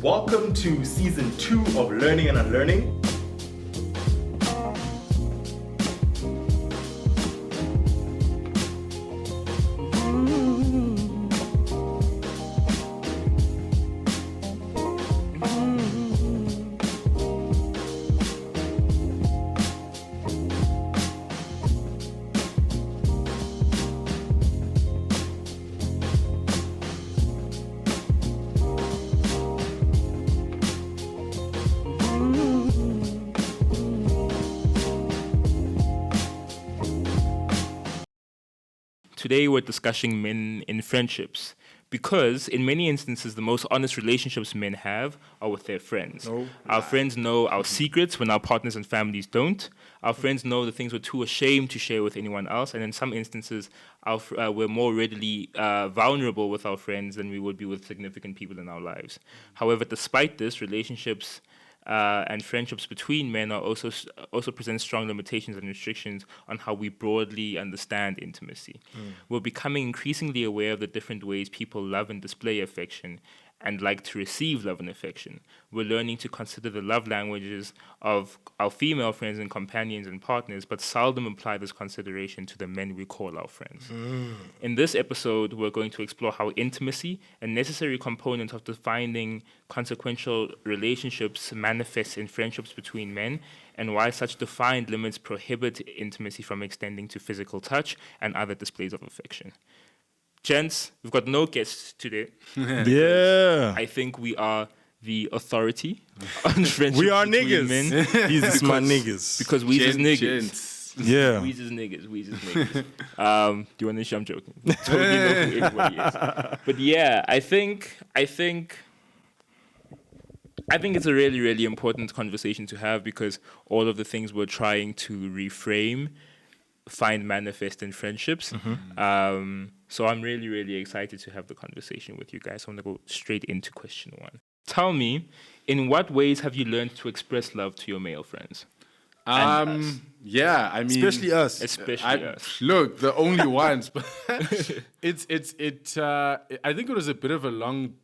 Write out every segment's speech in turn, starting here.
Welcome to season 2 of Learning and Unlearning. Today we're discussing men in friendships because in many instances the most honest relationships men have are with their friends. Our friends know our secrets when our partners and families don't. Our friends know the things we're too ashamed to share with anyone else, and in some instances we're more readily vulnerable with our friends than we would be with significant people in our lives. However, despite this, relationships and friendships between men are also present strong limitations and restrictions on how we broadly understand intimacy. We're becoming increasingly aware of the different ways people love and display affection and like to receive love and affection. We're learning to consider the love languages of our female friends and companions and partners, but seldom apply this consideration to the men we call our friends. In this episode, we're going to explore how intimacy, a necessary component of defining consequential relationships, manifests in friendships between men, and why such defined limits prohibit intimacy from extending to physical touch and other displays of affection. Gents, we've got no guests today. Yeah. I think we are the authority on friendship. We are between niggas. men. These my niggas. Because we just niggas. Gents. Yeah. We just niggas. Do you want to show? I'm joking. Totally know who everybody is. But yeah, I think it's a really, really important conversation to have because all of the things we're trying to reframe find manifest in friendships. So I'm really, really excited to have the conversation with you guys. I want to go straight into question 1. Tell me, in what ways have you learned to express love to your male friends? Yeah, I mean, Especially us. Especially us. Look, the only ones, but I think it was a bit of a long.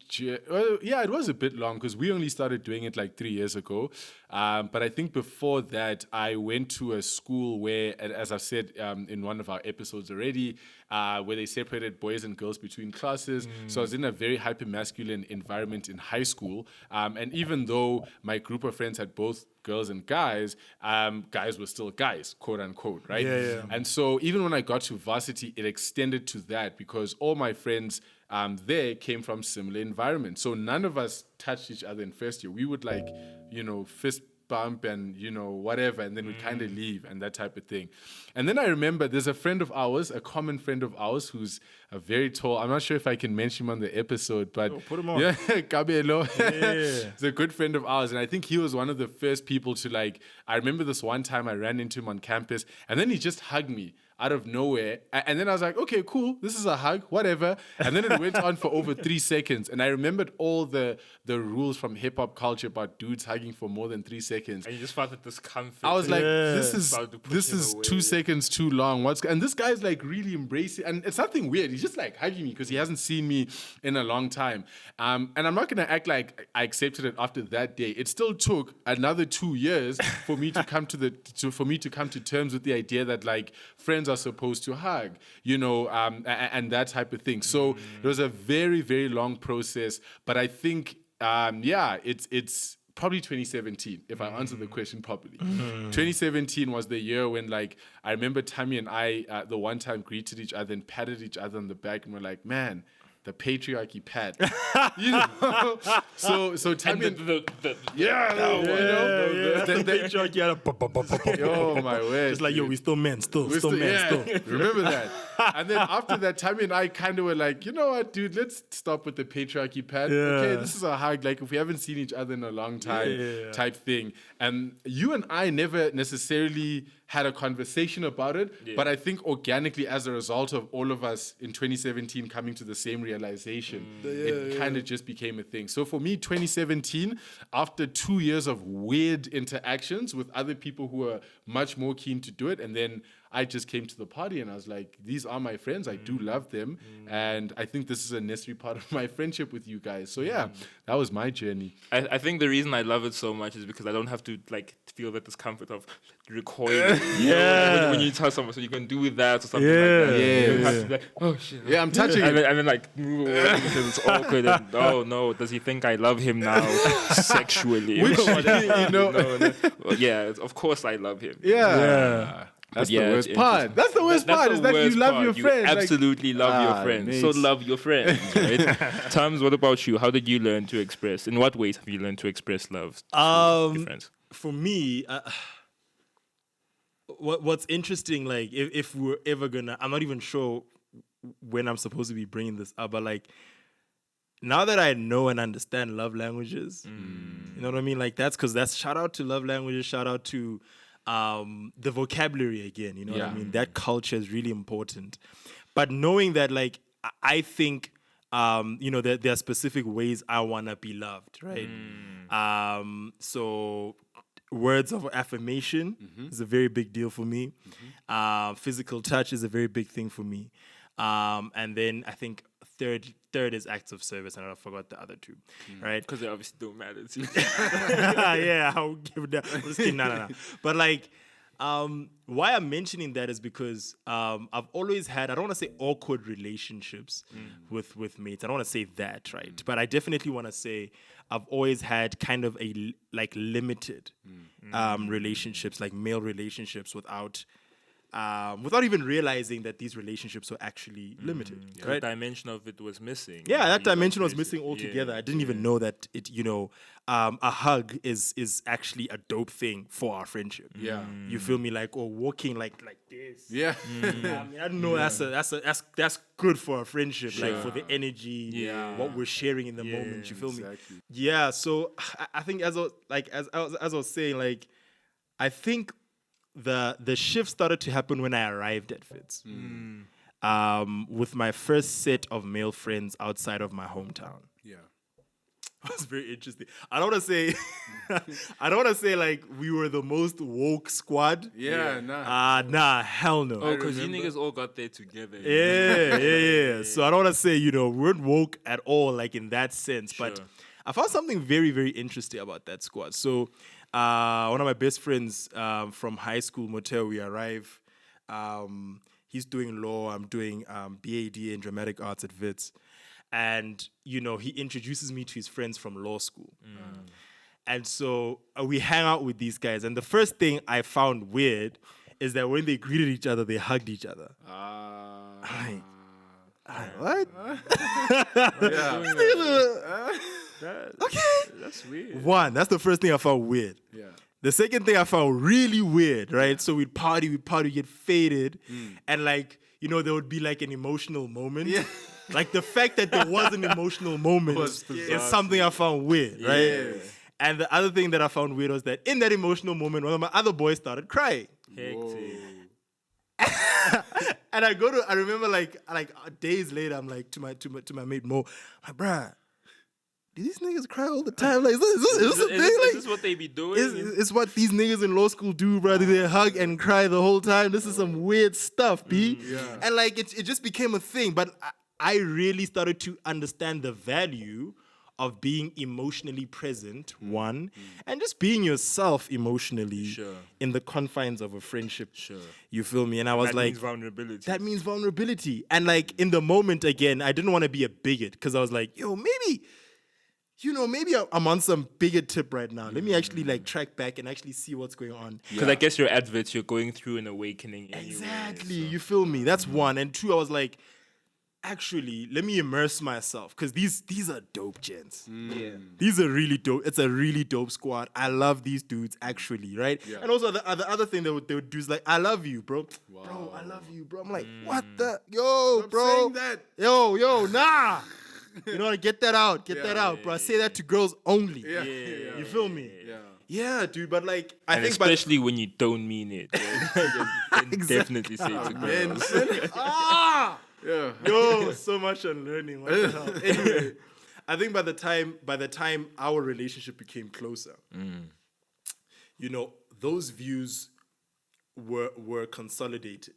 Well, yeah, it was a bit long because we only started doing it like 3 years ago. But I think before that, I went to a school where, as I've said in one of our episodes already, where they separated boys and girls between classes. So I was in a very hyper-masculine environment in high school. And even though my group of friends had both girls and guys, guys were still guys, quote unquote, right? Yeah. And so even when I got to varsity, it extended to that because all my friends there came from similar environments. So none of us touched each other in first year. We would fist bump and, whatever, and then we'd kind of leave and that type of thing. And then I remember there's a friend of ours, a common friend of ours who's a very tall, I'm not sure if I can mention him on the episode, but put him on. Yeah, Cabello. Yeah. He's a good friend of ours. And I think he was one of the first people to I remember this one time I ran into him on campus and then he just hugged me out of nowhere. And then I was like, okay, cool. This is a hug, whatever. And then it went on for over 3 seconds. And I remembered all the rules from hip hop culture about dudes hugging for more than 3 seconds. And you just felt the discomfort. I was like, this About to push is him 2 away. seconds too long. And this guy's really embracing, and it's nothing weird. He's just hugging me because he hasn't seen me in a long time. And I'm not gonna act like I accepted it after that day. It still took another 2 years for me to come to terms with the idea that friends are supposed to hug, and that type of thing. So it was a very, very long process. But I think, it's probably 2017, if I answer the question properly. 2017 was the year when, I remember Tammy and I, the one time greeted each other and patted each other on the back and we're like, man, the patriarchy pat. So Tammy and The patriarchy had oh my word. It's like, yo, we still men, still men. Remember that. And then after that, Tammy and I kind of were like, you know what, dude, let's stop with the patriarchy pat. Yeah. Okay, this is a hug. If we haven't seen each other in a long time, type thing. And you and I never necessarily had a conversation about it, but I think organically as a result of all of us in 2017 coming to the same realization, it kind of just became a thing. So for me, 2017, after 2 years of weird interactions with other people who were much more keen to do it, and then I just came to the party and I was like, these are my friends. I do love them. And I think this is a necessary part of my friendship with you guys. So yeah, that was my journey. I think the reason I love it so much is because I don't have to like feel the discomfort of recoiling. When you tell someone, so you can do that or something like that. You don't have to be like, oh shit. Yeah, I'm touching and it. then like move away because it's awkward. And, oh no, does he think I love him now sexually? Which, you know, Well, yeah, of course I love him. Yeah. That's Yeah, the worst it's part. That's the worst part, is that you love your friends. You absolutely love your friends. So mates. love your friends, right? Tams, what about you? How did you learn to express? In what ways have you learned to express love to your friends? For me, what's interesting, like, if we're ever gonna, I'm not even sure when I'm supposed to be bringing this up, but like, now that I know and understand love languages, you know what I mean? Like, that's shout out to love languages, shout out to the vocabulary again, you know what I mean? That culture is really important. But knowing that, like, I think, you know, there are specific ways I want to be loved, right? So words of affirmation is a very big deal for me. Physical touch is a very big thing for me. And then I think third is acts of service, and I forgot the other two, right? Because they obviously don't matter to you. Yeah, I'll give it that. I'm just kidding. No. But like, why I'm mentioning that is because I've always had, I don't want to say awkward relationships with mates. I don't want to say that, right? But I definitely want to say I've always had kind of a like limited relationships, like male relationships, without even realizing that these relationships were actually limited. Right? The dimension of it was missing. Yeah, that dimension was missing altogether. I didn't even know that it, you know, a hug is actually a dope thing for our friendship. Yeah. You feel me? Like, or walking like this. Yeah. I mean, I don't know. That's good for our friendship. Like for the energy, what we're sharing in the moment. You feel me? Yeah. So I think as I was saying, like, I think the shift started to happen when I arrived at Fitz. With my first set of male friends outside of my hometown. Yeah. It was very interesting. I don't want to say like we were the most woke squad. Yeah, nah. Nah, hell no. Oh, because you niggas all got there together. Yeah. So I don't want to say, you know, we weren't woke at all, like in that sense. Sure. But I found something very, very interesting about that squad. So one of my best friends from high school, Motel, we arrive. He's doing law. I'm doing BAD in dramatic arts at Wits. And, you know, he introduces me to his friends from law school. And so we hang out with these guys. And the first thing I found weird is that when they greeted each other, they hugged each other. What? Okay. That's weird. One, that's the first thing I found weird. Yeah. The second thing I found really weird, right? So we'd party, get faded. And like, you know, there would be like an emotional moment. Yeah. Like the fact that there was an emotional moment is something I found weird, right? Yeah. And the other thing that I found weird was that in that emotional moment, one of my other boys started crying. Hectic. And I remember like days later, I'm like to my mate Mo, my bruh, do these niggas cry all the time? Like, is this a thing? Is this what they be doing? It's what these niggas in law school do, brother. They hug and cry the whole time. This is some weird stuff, B. And like it just became a thing. But I really started to understand the value of being emotionally present, one, and just being yourself emotionally in the confines of a friendship. You feel me? And I was like, means vulnerability. that means vulnerability. And like in the moment, again, I didn't want to be a bigot because I was like, yo, maybe I'm on some bigot tip right now. Let me actually like track back and actually see what's going on. Because I guess your adverts, you're going through an awakening anyway. Exactly. You feel me? That's one. And two, I was like, actually, let me immerse myself because these are dope gents. These are really dope. It's a really dope squad. I love these dudes, actually, right? Yeah. And also the other thing they would do is like, I love you, bro. Wow. Bro, I love you, bro. I'm like, what the? Yo, Stop bro. saying that. Yo, nah. You know what? Get that out. Get that out, bro. I say that to girls only. You feel me? Yeah, dude. But like, I think, especially when you don't mean it. Definitely say it to girls. Yo, so much unlearning. What the hell? Anyway, I think by the time our relationship became closer, you know, those views were consolidated.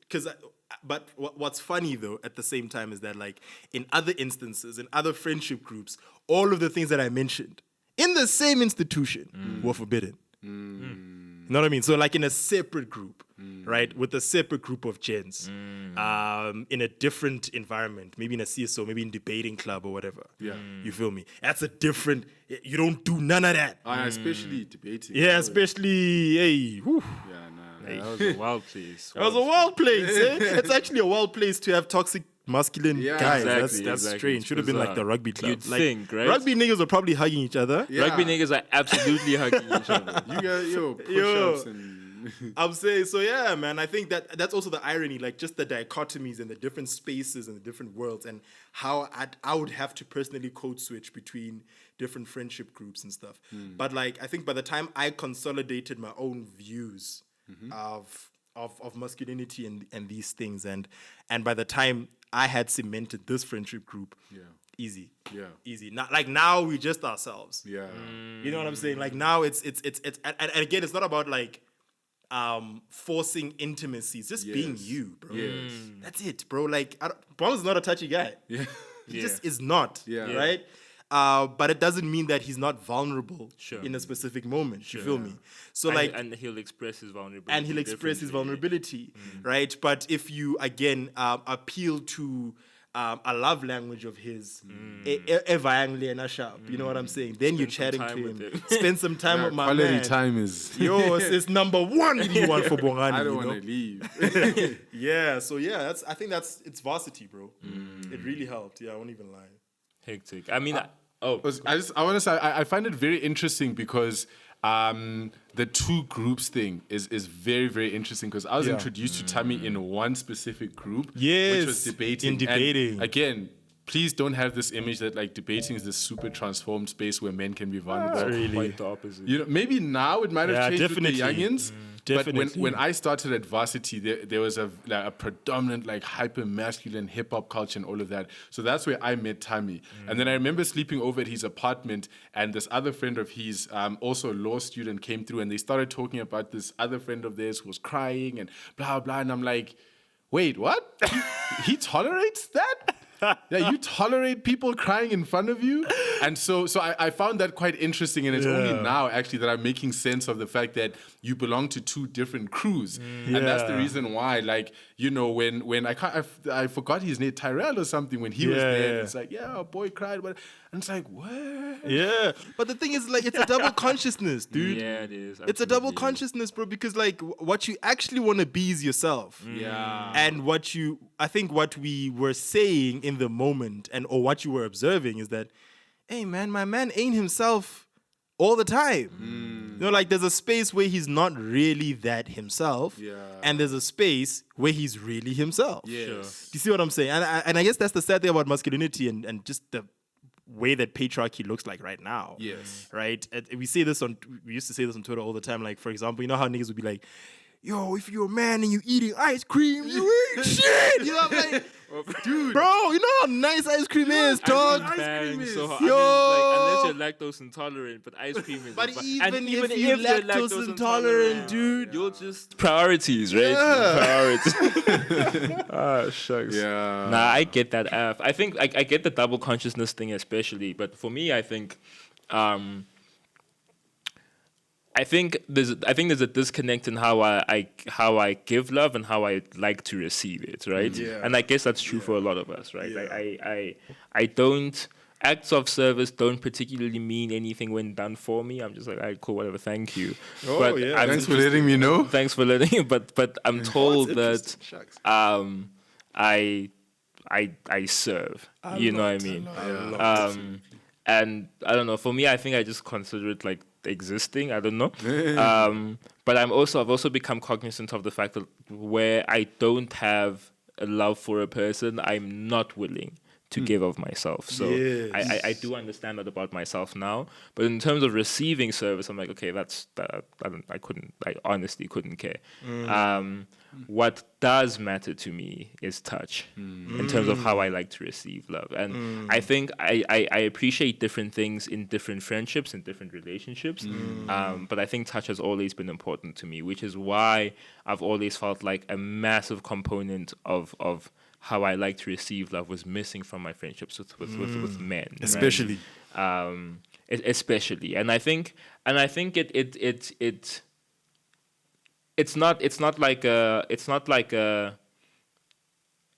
But what's funny though at the same time is that like in other instances, in other friendship groups, all of the things that I mentioned in the same institution were forbidden. You know what I mean? So like in a separate group, right, with a separate group of gents, in a different environment, maybe in a CSO, maybe in debating club or whatever. Yeah. You feel me? That's a different. You don't do none of that. Especially debating. Yeah, especially whew. Yeah, That was a wild place. That was a wild place. It's actually a wild place to have toxic masculine guys. exactly, That's exactly. strange. It's Should have been like bizarre. the rugby club. You'd like, think, right? Rugby niggas were probably hugging each other. Yeah. Rugby niggas are absolutely hugging each other. You got push-ups and I'm saying, so yeah, man, I think that's also the irony, like just the dichotomies and the different spaces and the different worlds and how I would have to personally code switch between different friendship groups and stuff. But like, I think by the time I consolidated my own views of masculinity and these things, and by the time I had cemented this friendship group, easy. Not like now we just ourselves. yeah. You know what I'm saying? Like now it's and again, it's not about like forcing intimacy. It's just being you, bro. Yes. That's it, bro. Like Bronx is not a touchy guy. Yeah. He just is not. Yeah. Right? But it doesn't mean that he's not vulnerable in a specific moment. You feel me? So like, and he'll express his vulnerability. and he'll express his differently. vulnerability, right? But if you again appeal to a love language of his, you know what I'm saying? Then you're Spend chatting some to time with him. him. Spend some time with my Quality man. time is. Yo, it's number one you want for Bongani. I don't you know? want to leave. Yeah, so yeah, I think it's varsity, bro. It really helped. Yeah, I won't even lie. Hectic. I mean, I want to say I find it very interesting because the two groups thing is very, very interesting because I was introduced to Tammy in one specific group, which was debating. in debating. And again, please don't have this image that like debating is this super transformed space where men can be vulnerable. Really. quite the opposite. You know, maybe now it might have Yeah, changed definitely. with the youngins. But Definitely. when I started at varsity, there was a predominant like hyper masculine hip hop culture and all of that. So that's where I met Tammy. And then I remember sleeping over at his apartment, and this other friend of his, also a law student, came through, and they started talking about this other friend of theirs who was crying and blah blah. And I'm like, wait, what? He tolerates that? Yeah, you tolerate people crying in front of you? And so I found that quite interesting, and it's only now actually that I'm making sense of the fact that you belong to two different crews. And that's the reason why, like, you know, when I forgot his name, Tyrell or something, when he was there, and it's like, yeah, a boy cried, but and it's like, what? Yeah, but the thing is, like, it's a double consciousness, dude. Yeah, it is. It's a double absolutely. consciousness, bro, because like what you actually want to be is yourself. Yeah. And I think what we were saying in the moment or what you were observing is that, hey man, my man ain't himself all the time. You know, like there's a space where he's not really that himself. Yeah. And there's a space where he's really himself. Yes. Do you see what I'm saying? And I guess that's the sad thing about masculinity and just the way that patriarchy looks like right now. Yes. Right? We used to say this on Twitter all the time. Like, for example, you know how niggas would be like, yo, if you're a man and you eating ice cream, you eat shit. You know what I'm like? Dude. Bro, you know how nice ice cream is, dog? Ice cream is so hard. Yo. I mean, like, unless you're lactose intolerant, but ice cream is. But and even if you're lactose intolerant, dude. you'll just priorities, right? Yeah. Priorities. Ah, shucks. Yeah. Nah, I get that. I think I get the double consciousness thing especially, but for me, I think there's a disconnect in how I give love and how I like to receive it, right? Yeah. And I guess that's true for a lot of us, right? Yeah. Like I don't acts of service don't particularly mean anything when done for me. I'm just like, all right, cool, whatever, thank you. Oh, But yeah. I'm Thanks for letting me know. Thanks for letting. But I'm told that Shucks. I serve. You know what I mean? And I don't know. For me, I think I just consider it like existing. I don't know. But I've also become cognizant of the fact that where I don't have a love for a person, I'm not willing to give of myself. So Yes. I do understand that about myself now. But in terms of receiving service, I'm like, okay, I honestly couldn't care. What does matter to me is touch in terms of how I like to receive love. And I think I appreciate different things in different friendships and different relationships. But I think touch has always been important to me, which is why I've always felt like a massive component of how I like to receive love was missing from my friendships with men, Especially. right? Especially, and I think it's not like a,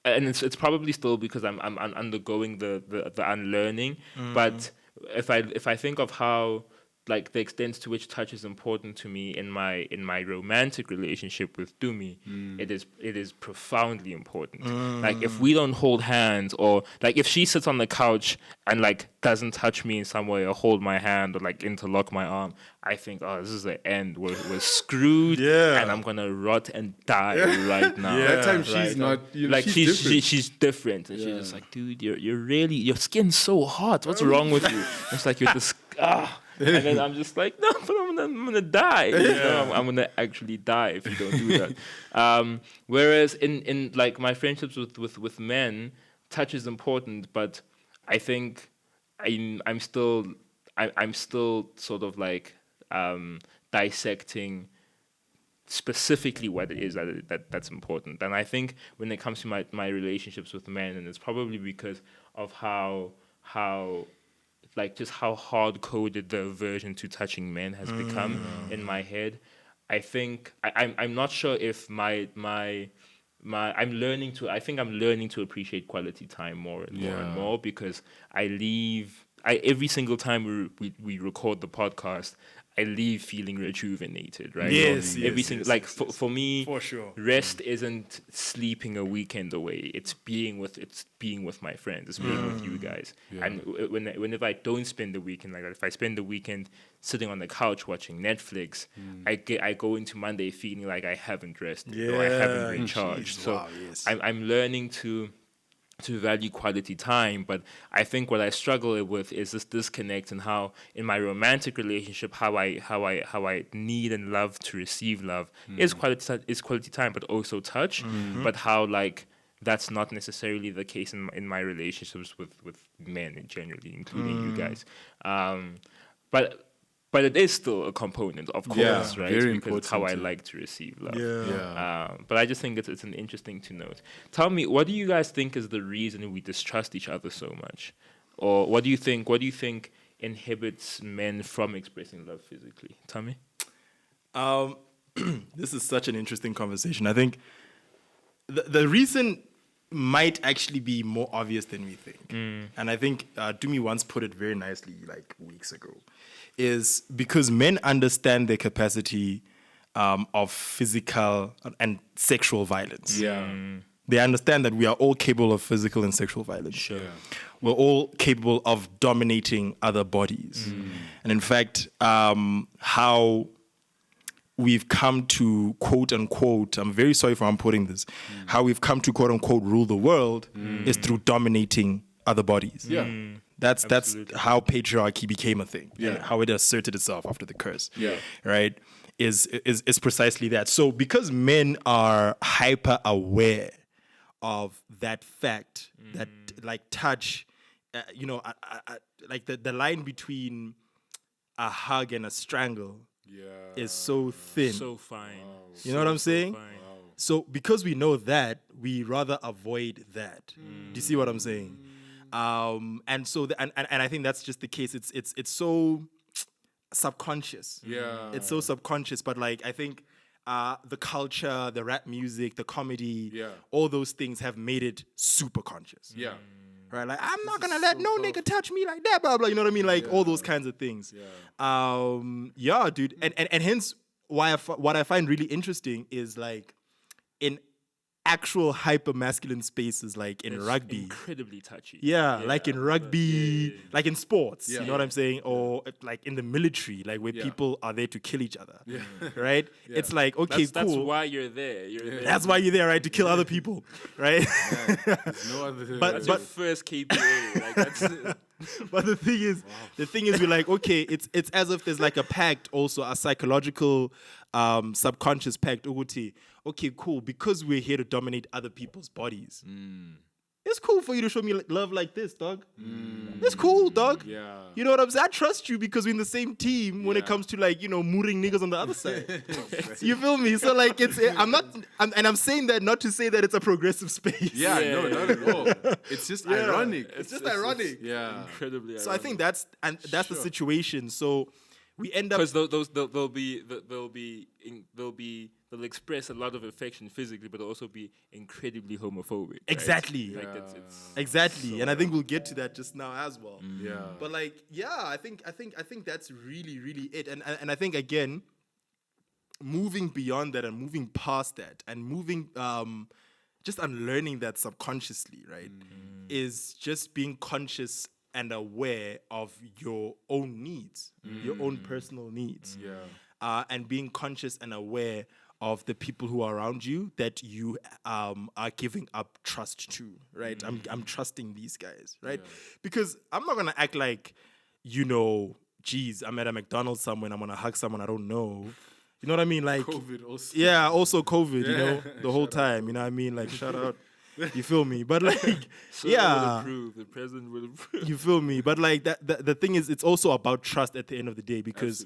and it's probably still because I'm undergoing the unlearning. But if I think of how, like, the extent to which touch is important to me in my romantic relationship with Dumi, it is profoundly important. Like, if we don't hold hands, or like if she sits on the couch and like doesn't touch me in some way or hold my hand or like interlock my arm, I think, oh, this is the end. We're screwed, and I'm gonna rot and die right now. That time she's not, Like, she's different. she's different, and she's just like, dude, you're really, your skin's so hot. What's wrong with you? It's like, you're this. And then I'm just like, no, but I'm gonna die. You know, I'm gonna actually die if you don't do that. Whereas in like my friendships with men, touch is important, but I think I'm still sort of like dissecting specifically what it is that's important. And I think when it comes to my relationships with men, and it's probably because of how like just how hard-coded the aversion to touching men has become in my head. I think I'm not sure if I'm learning to appreciate quality time more and more and more, because every single time we record the podcast, I leave feeling rejuvenated, right? Yes, Every yes, single, yes, like, yes, for me, for sure. rest isn't sleeping a weekend away. It's being with my friends. It's being with you guys. And whenever I don't spend the weekend, like if I spend the weekend sitting on the couch watching Netflix, I go into Monday feeling like I haven't rested or I haven't recharged. Jeez, So wow, yes. I'm learning to value quality time. But I think what I struggle with is this disconnect, and how in my romantic relationship, how I need and love to receive love is quality time, but also touch. But how, like, that's not necessarily the case in my relationships with men generally, including you guys. But it is still a component, of course, right? very Because it's how I important, like to receive love. Yeah. But I just think it's an interesting to note. Tell me, what do you guys think is the reason we distrust each other so much? Or what do you think inhibits men from expressing love physically? Tell me. This is such an interesting conversation. I think the reason might actually be more obvious than we think. And I think Dumi once put it very nicely, like weeks ago, is because men understand their capacity of physical and sexual violence. They understand that we are all capable of physical and sexual violence. Sure. We're all capable of dominating other bodies. And in fact, how we've come to, quote unquote, I'm very sorry for how I'm putting this, how we've come to, quote unquote, rule the world is through dominating other bodies. That's Absolutely. how patriarchy became a thing, and how it asserted itself after the curse. Right? Is precisely that. So because men are hyper aware of that fact, that like touch, like the line between a hug and a strangle is so thin. So fine. You know what I'm saying? Fine. So because we know that, we rather avoid that. Do you see what I'm saying? And so and I think that's just the case. It's so subconscious. It's so subconscious. But like, I think the culture, the rap music, the comedy, all those things have made it super conscious. Right? Like, I'm not gonna let no nigga touch me like that, blah blah. You know what I mean? Like all those kinds of things. Dude. And hence what I find really interesting is, like, in actual hyper masculine spaces like in rugby. Incredibly touchy. Yeah, like in rugby, like in sports, Yeah. you know what I'm saying? Or like in the military, like where people are there to kill each other, right? It's like, okay, That's cool. why you're there. You're there. That's why you're there, right? To kill other people, right? There's no other. That's your first KPA. Like that's But the thing is, we're like, okay, it's as if there's like a pact, also a psychological, subconscious pact. Uguti, okay, cool, because we're here to dominate other people's bodies. It's cool for you to show me love like this, dog. It's cool, dog. Yeah. You know what I'm saying? I trust you because we're in the same team when it comes to like, mooring niggas on the other side. You feel me? So like I'm saying that not to say that it's a progressive space. Yeah, no, not at all. It's just ironic. It's just ironic. Yeah. incredibly. So I think that's the situation. So we end up because they'll express a lot of affection physically, but they'll also be incredibly homophobic. Right? Exactly. Like it's exactly, and I think we'll get to that just now as well. Yeah. But like, yeah, I think that's really, really it. And I think again, moving beyond that and moving past that and moving just unlearning that subconsciously, right? Is just being conscious and aware of your own needs, your own personal needs. Yeah. And being conscious and aware of the people who are around you that you are giving up trust to, right? I'm trusting these guys, right? Because I'm not gonna act like, geez, I'm at a McDonald's somewhere and I'm gonna hug someone I don't know. You know what I mean? Like COVID also. yeah, also COVID, the whole time. You know what I mean? Like shout out. You feel me? But like, the president will approve. you feel me? But like the thing is, it's also about trust at the end of the day because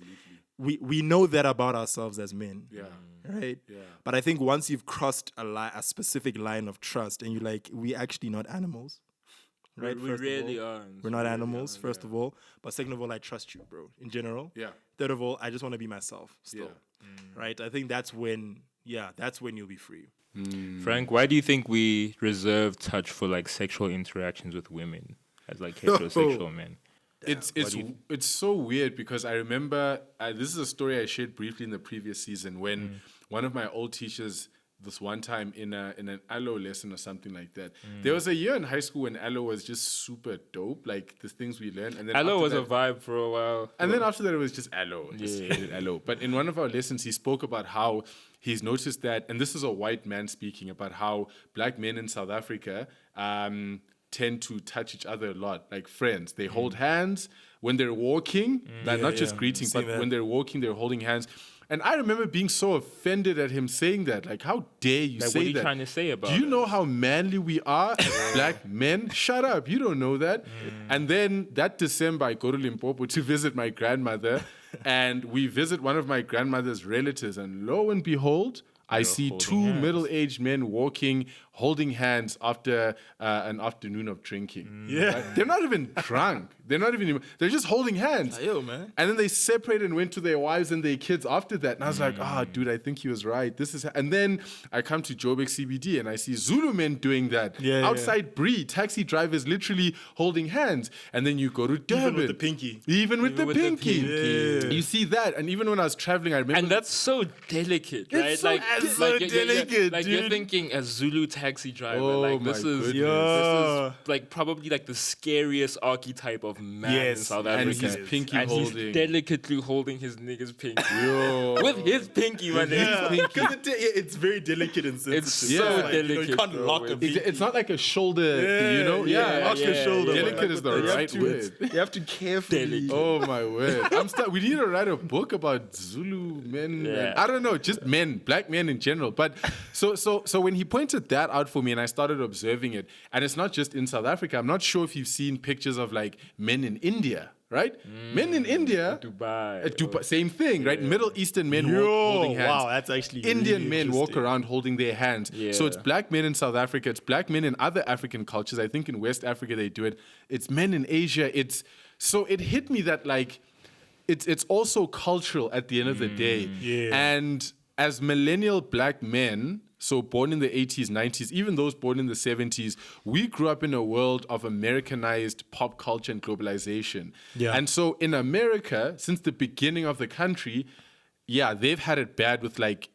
we know that about ourselves as men. Yeah. Right? Yeah. But I think once you've crossed a specific line of trust and you're like, we're actually not animals. Right? We really are. We're not animals, first of all. But second of all, I trust you, bro, in general. Yeah. Third of all, I just want to be myself still. Yeah. Right? I think that's when you'll be free. Frank, why do you think we reserve touch for like sexual interactions with women as like heterosexual men? It's so weird because I remember this is a story I shared briefly in the previous season when one of my old teachers this one time in an allo lesson or something like that. There was a year in high school when allo was just super dope, like the things we learned. And then Allo was that, a vibe for a while. and then after that it was just allo. Just hated allo. But in one of our lessons he spoke about how he's noticed that, and this is a white man speaking, about how black men in South Africa tend to touch each other a lot, like friends. They hold hands when they're walking, like not just greeting, but when they're walking, they're holding hands. And I remember being so offended at him saying that. Like, how dare you Like, say that? what are you trying to say about Do you it? know how manly we are as black men? Shut up. You don't know that. And then that December, I go to Limpopo to visit my grandmother. And we visit one of my grandmother's relatives. And lo and behold, I see two middle-aged men walking, holding hands after an afternoon of drinking. Right? They're not even drunk. They're just holding hands. Yo, man. And then they separated and went to their wives and their kids after that. And I was like, dude, I think he was right. And then I come to Joburg CBD and I see Zulu men doing that. Outside Bree, taxi drivers literally holding hands. And then you go to Durban. Even with the pinky. Even with the pinky. Yeah. You see that. And even when I was traveling, I remember. And that's so delicate, right? It's so delicate, like dude. you're thinking a Zulu taxi driver. Oh, like my this goodness. is like probably like the scariest archetype of man in South and Africa. he's pinky and holding. he's delicately holding his nigga's pinky. Yo. With his pinky, man. Because it's very delicate and sensitive. It's So, so like, delicate. you can't bro. lock a pinky. It's not like a shoulder, Lock your shoulder. Delicate is the You have right to- word. You have to carefully. Oh my word! We need to write a book about Zulu men. Yeah. And, I don't know, just men, black men in general. But so when he pointed that out for me, and I started observing it, and it's not just in South Africa. I'm not sure if you've seen pictures of like men in India, right? Men in India, Dubai. same thing, right? Middle Eastern men walk holding hands. Wow, that's actually Indian really men walk interesting. around holding their hands. Yeah. So it's black men in South Africa. It's black men in other African cultures. I think in West Africa they do it. It's men in Asia. So it hit me that like it's also cultural at the end of the day. Yeah. And as millennial black men, so born in the 80s, 90s, even those born in the 70s, we grew up in a world of Americanized pop culture and globalization. Yeah. And so in America, since the beginning of the country, yeah, they've had it bad with like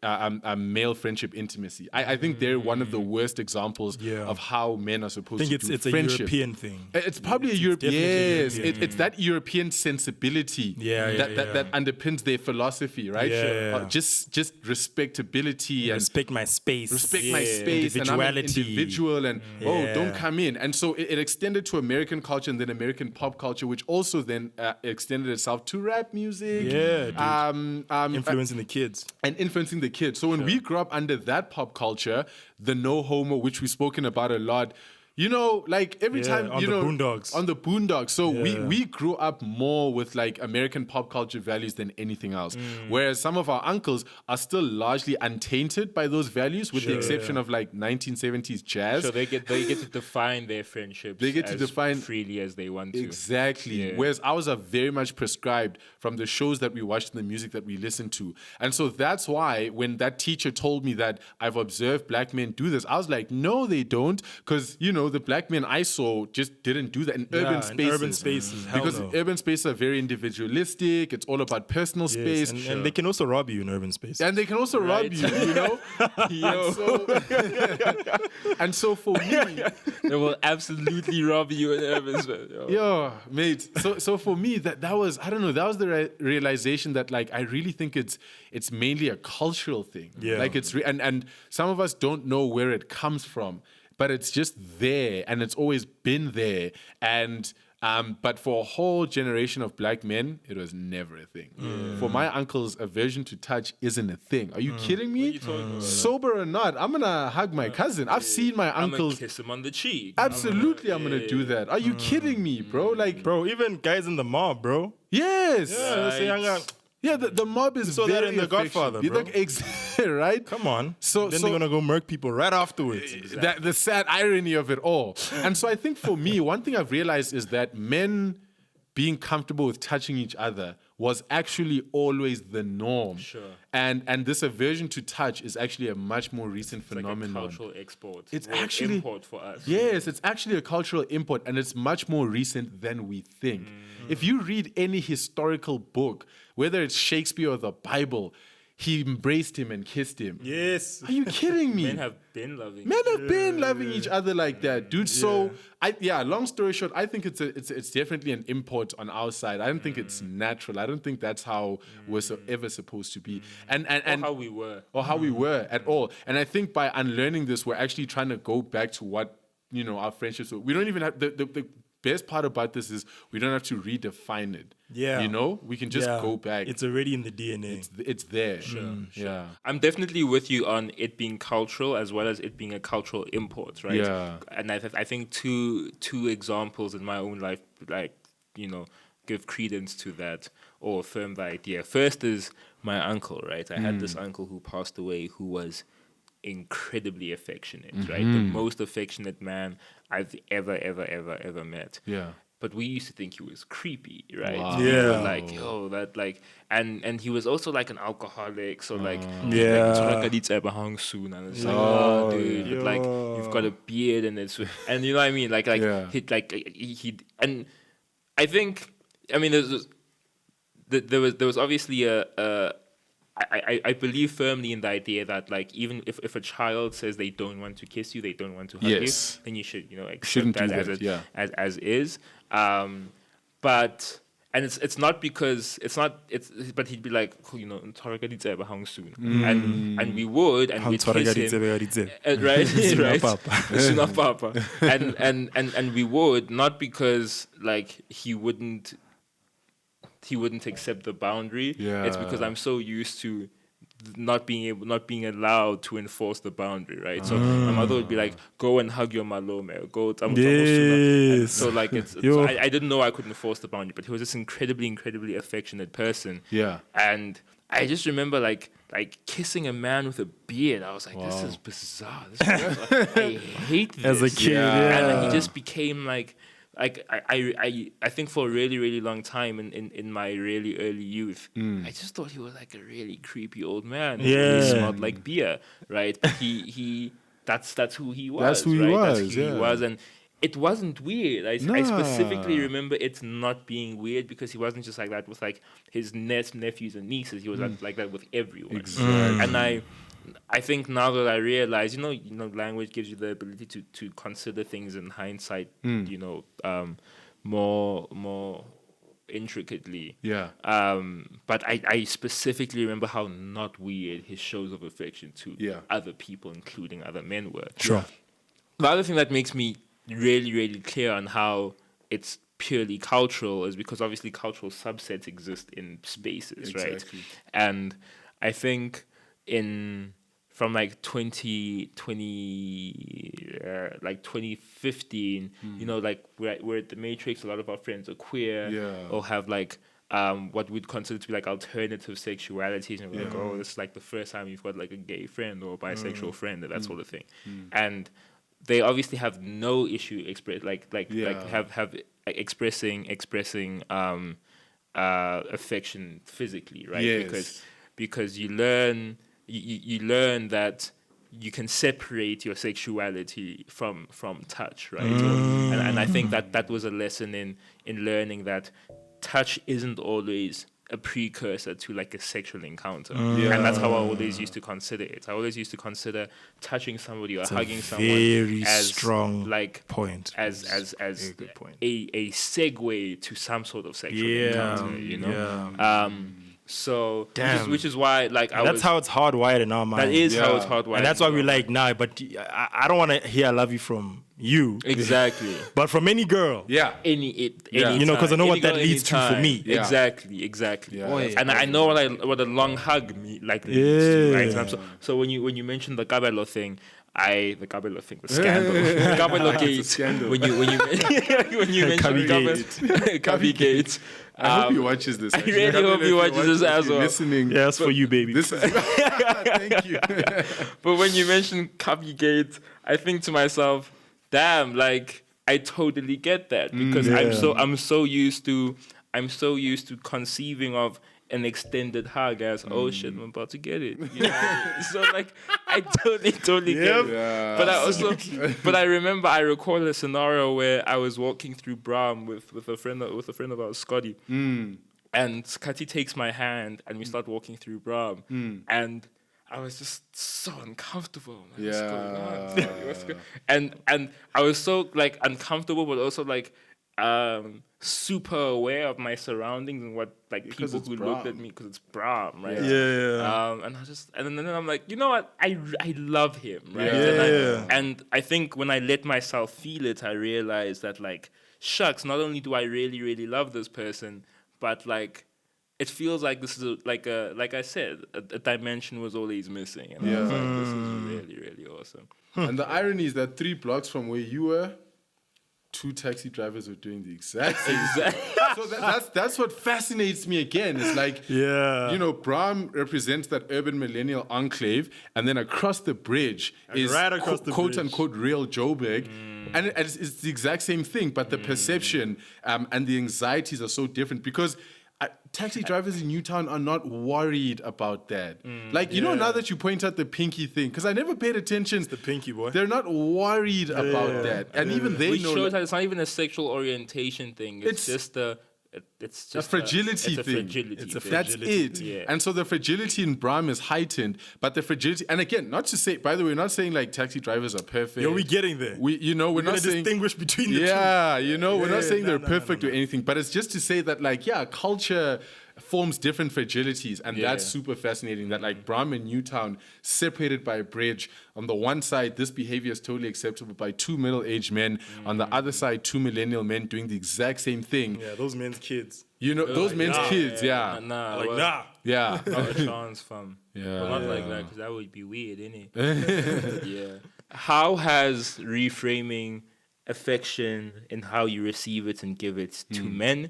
male friendship intimacy. I think they're one of the worst examples of how men are supposed I think to do it's friendship. a European thing. It's probably a European. definitely Yes, European. it's that European sensibility that underpins their philosophy, right? Yeah. Just respectability and Respect my space. respect my space, and I'm an Individuality. individual, and don't come in. And so it extended to American culture and then American pop culture, which also then extended itself to rap music. Yeah, dude. Influencing the kids. And influencing the kids. So when we grew up under that pop culture, the no homo, which we've spoken about a lot, you know, like every time, on you the know, Boondocks. on the Boondocks. So we grew up more with like American pop culture values than anything else. Whereas some of our uncles are still largely untainted by those values, with the exception of like 1970s jazz. So they get to define their friendships. They get to define freely as they want to. Exactly. Yeah. Whereas ours are very much prescribed from the shows that we watched and the music that we listened to. And so that's why when that teacher told me that I've observed black men do this, I was like, no, they don't. Because, you know, the black men I saw just didn't do that in urban spaces. Urban spaces. Hell Because no. urban spaces are very individualistic. It's all about personal space. And they can also rob you in urban spaces. And they can also rob you, you know? And so for me, They will absolutely rob you in urban space. yeah, mate. So for me, that was, I don't know, that was the realization that like I really think it's mainly a cultural thing. Yeah. Like it's and some of us don't know where it comes from, but it's just there and it's always been there. And but for a whole generation of black men, it was never a thing. For my uncles, aversion to touch isn't a thing. Are you kidding me? Sober or not, I'm gonna hug my cousin. I've seen my I'm uncles. gonna kiss him on the cheek. Absolutely, I'm gonna do that. Are you kidding me, bro? Like, Bro, even guys in the mob, bro. yes. Yeah, The mob is saw that very in The Godfather, affectionate. bro. Right? Come on. So Then they're gonna go murk people right afterwards. That the sad irony of it all. And so I think for me, one thing I've realized is that men being comfortable with touching each other was actually always the norm. Sure. And this aversion to touch is actually a much more recent It's like a phenomenon. cultural export. It's or actually- import for us. Yes, it's actually a cultural import, and it's much more recent than we think. If you read any historical book, whether it's Shakespeare or the Bible, he embraced him and kissed him. Yes. Are you kidding me? Men have been loving. Men have been loving each other like that, dude. So, long story short, I think it's definitely an import on our side. I don't think it's natural. I don't think that's how we're ever supposed to be. And how we were. or how we were at all. And I think by unlearning this, we're actually trying to go back to what, you know, our friendships were. We don't even have the best part about this is we don't have to redefine it. Yeah. You know, we can just go back. It's already in the DNA. It's there. Sure. Yeah. I'm definitely with you on it being cultural as well as it being a cultural import, right? Yeah. And I think two examples in my own life, like, you know, give credence to that or affirm the idea. First is my uncle, right? I had this uncle who passed away who was incredibly affectionate, right? The most affectionate man I've ever met. Yeah. But we used to think he was creepy, right? Wow. We were Yeah. like, yo, that like, and he was also like an alcoholic, so like, Yeah. like, it's hang soon, and it's like, oh, dude, but like, you've got a beard, and it's, and you know what I mean, like, Yeah. he, and I think, I mean, there was obviously I believe firmly in the idea that like even if a child says they don't want to kiss you, they don't want to hug Yes. you, then you should, you know, accept Shouldn't do that, that, as is. But and it's not because but he'd be like, oh, you know, hang soon, and we would and we'd kiss him, right, right, Sooner, papa. And we would, not because like he wouldn't accept the boundary. Yeah. It's because I'm so used to not being allowed to enforce the boundary, right? So my mother would be like, go and hug your malome, or go Yes. so like so I didn't know I couldn't enforce the boundary, but he was this incredibly affectionate person. Yeah. And I just remember like kissing a man with a beard. I was like, this is bizarre. I hate this. As a kid, And he just became like I think for a really long time in my really early youth, I just thought he was like a really creepy old man. Yeah. He smelled like beer, right? But he that's who he was. That's who he right? was, That's who yeah. he was, and it wasn't weird. I specifically remember it not being weird because he wasn't just like that with like his nephews and nieces. He was like that with everyone. Exactly. And I think now that I realize, you know, language gives you the ability to consider things in hindsight, you know, more intricately. Yeah. But I specifically remember how not weird his shows of affection to other people, including other men, were. Sure. The other thing that makes me really, really clear on how it's purely cultural is because obviously cultural subsets exist in spaces, right? And I think from like 2015, you know, like we're at the Matrix, a lot of our friends are queer or have like what we'd consider to be like alternative sexualities, and we're like, oh, this is like the first time you've got like a gay friend or a bisexual friend and that sort of thing. And they obviously have no issue have expressing affection physically, right? Yes. Because you learn that you can separate your sexuality from touch, right? And I think that was a lesson in learning that touch isn't always a precursor to like a sexual encounter. And that's how I always used to consider it. I always used to consider touching somebody or hugging someone as strong like point. as good point. a segue to some sort of sexual encounter, you know? So, which is why, like, that's how it's hardwired in our mind. That is how it's hardwired. And that's why we're like, nah, but I don't want to hear I love you from you. Exactly. But from any girl. Yeah. Any You know, because I know what that leads to for me. Yeah. Exactly. Yeah, And I know what a long hug leads to, right? So when you mentioned the Kabelo thing, the scandal, the Kabelo gate. Scandal. When you mentioned Kabi Gate. I hope he watches this. I really hope he watches this as well. Listening. Yeah, that's for you, baby. This is thank you. But when you mentioned Kabi Gate, I think to myself, damn, like I totally get that because I'm so used to conceiving of an extended hug as oh shit, I'm about to get it. You know? So like I totally get it. Yeah. But I remember I recall a scenario where I was walking through Bram with a friend of ours, Scotty. And Scotty takes my hand and we start walking through Bram. And I was just so uncomfortable. Like, what's going on? And I was so like uncomfortable, but also like super aware of my surroundings and what like people who looked at me because it's Bram, right? And then I'm like, you know what? I love him, right? And I think when I let myself feel it, I realized that like, shucks, not only do I really, really love this person, but like it feels like this is like I said, a dimension was always missing. And I was like, this is really, really awesome. And the irony is that 3 blocks from where you were, 2 taxi drivers were doing the exact same thing. So that's what fascinates me again. It's like, you know, Bram represents that urban millennial enclave, and then across the bridge is right across the quote bridge. unquote real Joburg. And it's the exact same thing, but the perception and the anxieties are so different because taxi drivers in Newtown are not worried about that. Like, you know, now that you point out the pinky thing, because I never paid attention. It's the pinky, boy. They're not worried about that. And even they Which know. shows that it's not even a sexual orientation thing. It's just a fragility thing. That's it. Yeah. And so the fragility in Bram is heightened, but the fragility, and again, not to say, by the way, we're not saying like taxi drivers are perfect. Yo, we getting there. We're not gonna saying distinguish between the two. We're not saying they're perfect or anything, but it's just to say that like, culture forms different fragilities, and that's super fascinating that like Bram and Newtown separated by a bridge. On the one side, this behavior is totally acceptable by 2 middle-aged men. On the other side, 2 millennial men doing the exact same thing. Yeah, those men's kids. You know, those men's kids, Nah. Nah. Yeah. Not a chance, fam. Yeah. Well, not like that, because that would be weird, innit? Yeah. How has reframing affection and how you receive it and give it to men,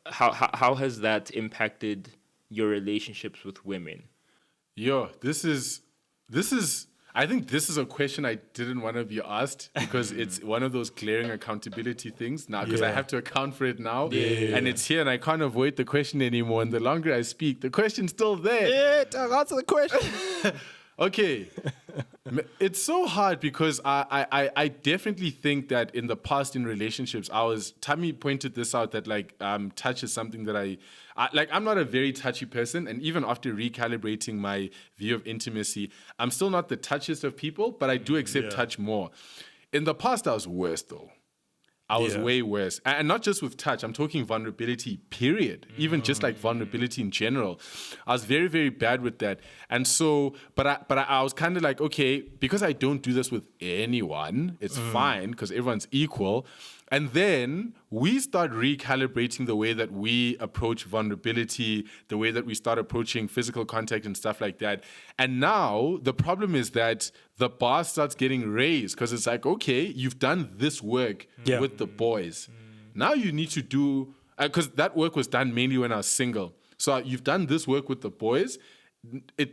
how has that impacted your relationships with women? Yo, this is I think this is a question I didn't want to be asked because it's one of those glaring accountability things now because I have to account for it now and it's here and I can't avoid the question anymore, and the longer I speak, the question's still there. Yeah, answer the question. Okay. It's so hard because I definitely think that in the past in relationships, Tammy pointed this out that like touch is something that I'm not a very touchy person, and even after recalibrating my view of intimacy, I'm still not the touchiest of people, but I do accept touch more. In the past, I was worse though. I was way worse. And not just with touch, I'm talking vulnerability, period. Even just like vulnerability in general. I was very, very bad with that. And so, but I was kind of like, okay, because I don't do this with anyone, it's fine because everyone's equal. And then we start recalibrating the way that we approach vulnerability, the way that we start approaching physical contact and stuff like that. And now the problem is that the bar starts getting raised because it's like, okay, you've done this work with the boys. Now you need to do, because that work was done mainly when I was single. So you've done this work with the boys. The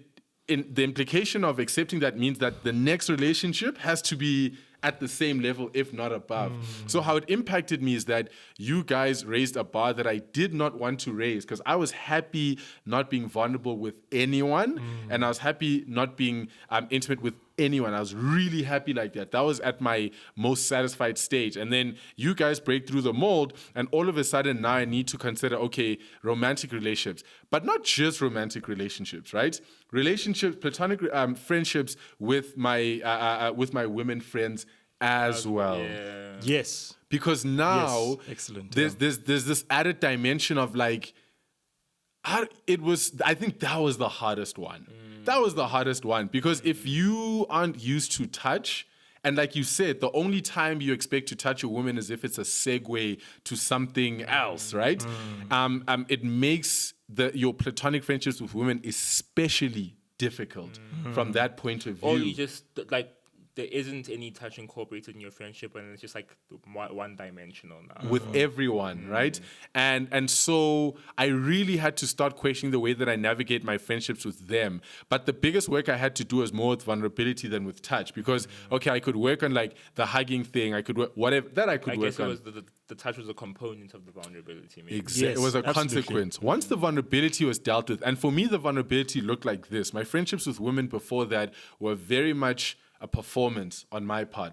implication of accepting that means that the next relationship has to be at the same level, if not above. So how it impacted me is that you guys raised a bar that I did not want to raise because I was happy not being vulnerable with anyone, and I was happy not being intimate with anyone. I was really happy like that. That was at my most satisfied stage. And then you guys break through the mold, and all of a sudden now I need to consider, okay, romantic relationships, but not just romantic relationships, right? Relationships, platonic friendships with my women friends as well. Yeah. Yes. Because now excellent. There's this added dimension of like, I think that was the hardest one. That was the hardest one because if you aren't used to touch, and like you said, the only time you expect to touch a woman is if it's a segue to something else, right? It makes your platonic friendships with women especially difficult from that point of view. Or you just like there isn't any touch incorporated in your friendship, and it's just like one dimensional now with everyone, right? And so I really had to start questioning the way that I navigate my friendships with them. But the biggest work I had to do was more with vulnerability than with touch, because okay, I could work on like the hugging thing, I could work whatever that I could work on. I guess it was the touch was a component of the vulnerability. Maybe. Exactly, Yes, it was a absolutely. consequence. Once the vulnerability was dealt with, and for me the vulnerability looked like this. My friendships with women before that were very much a performance on my part,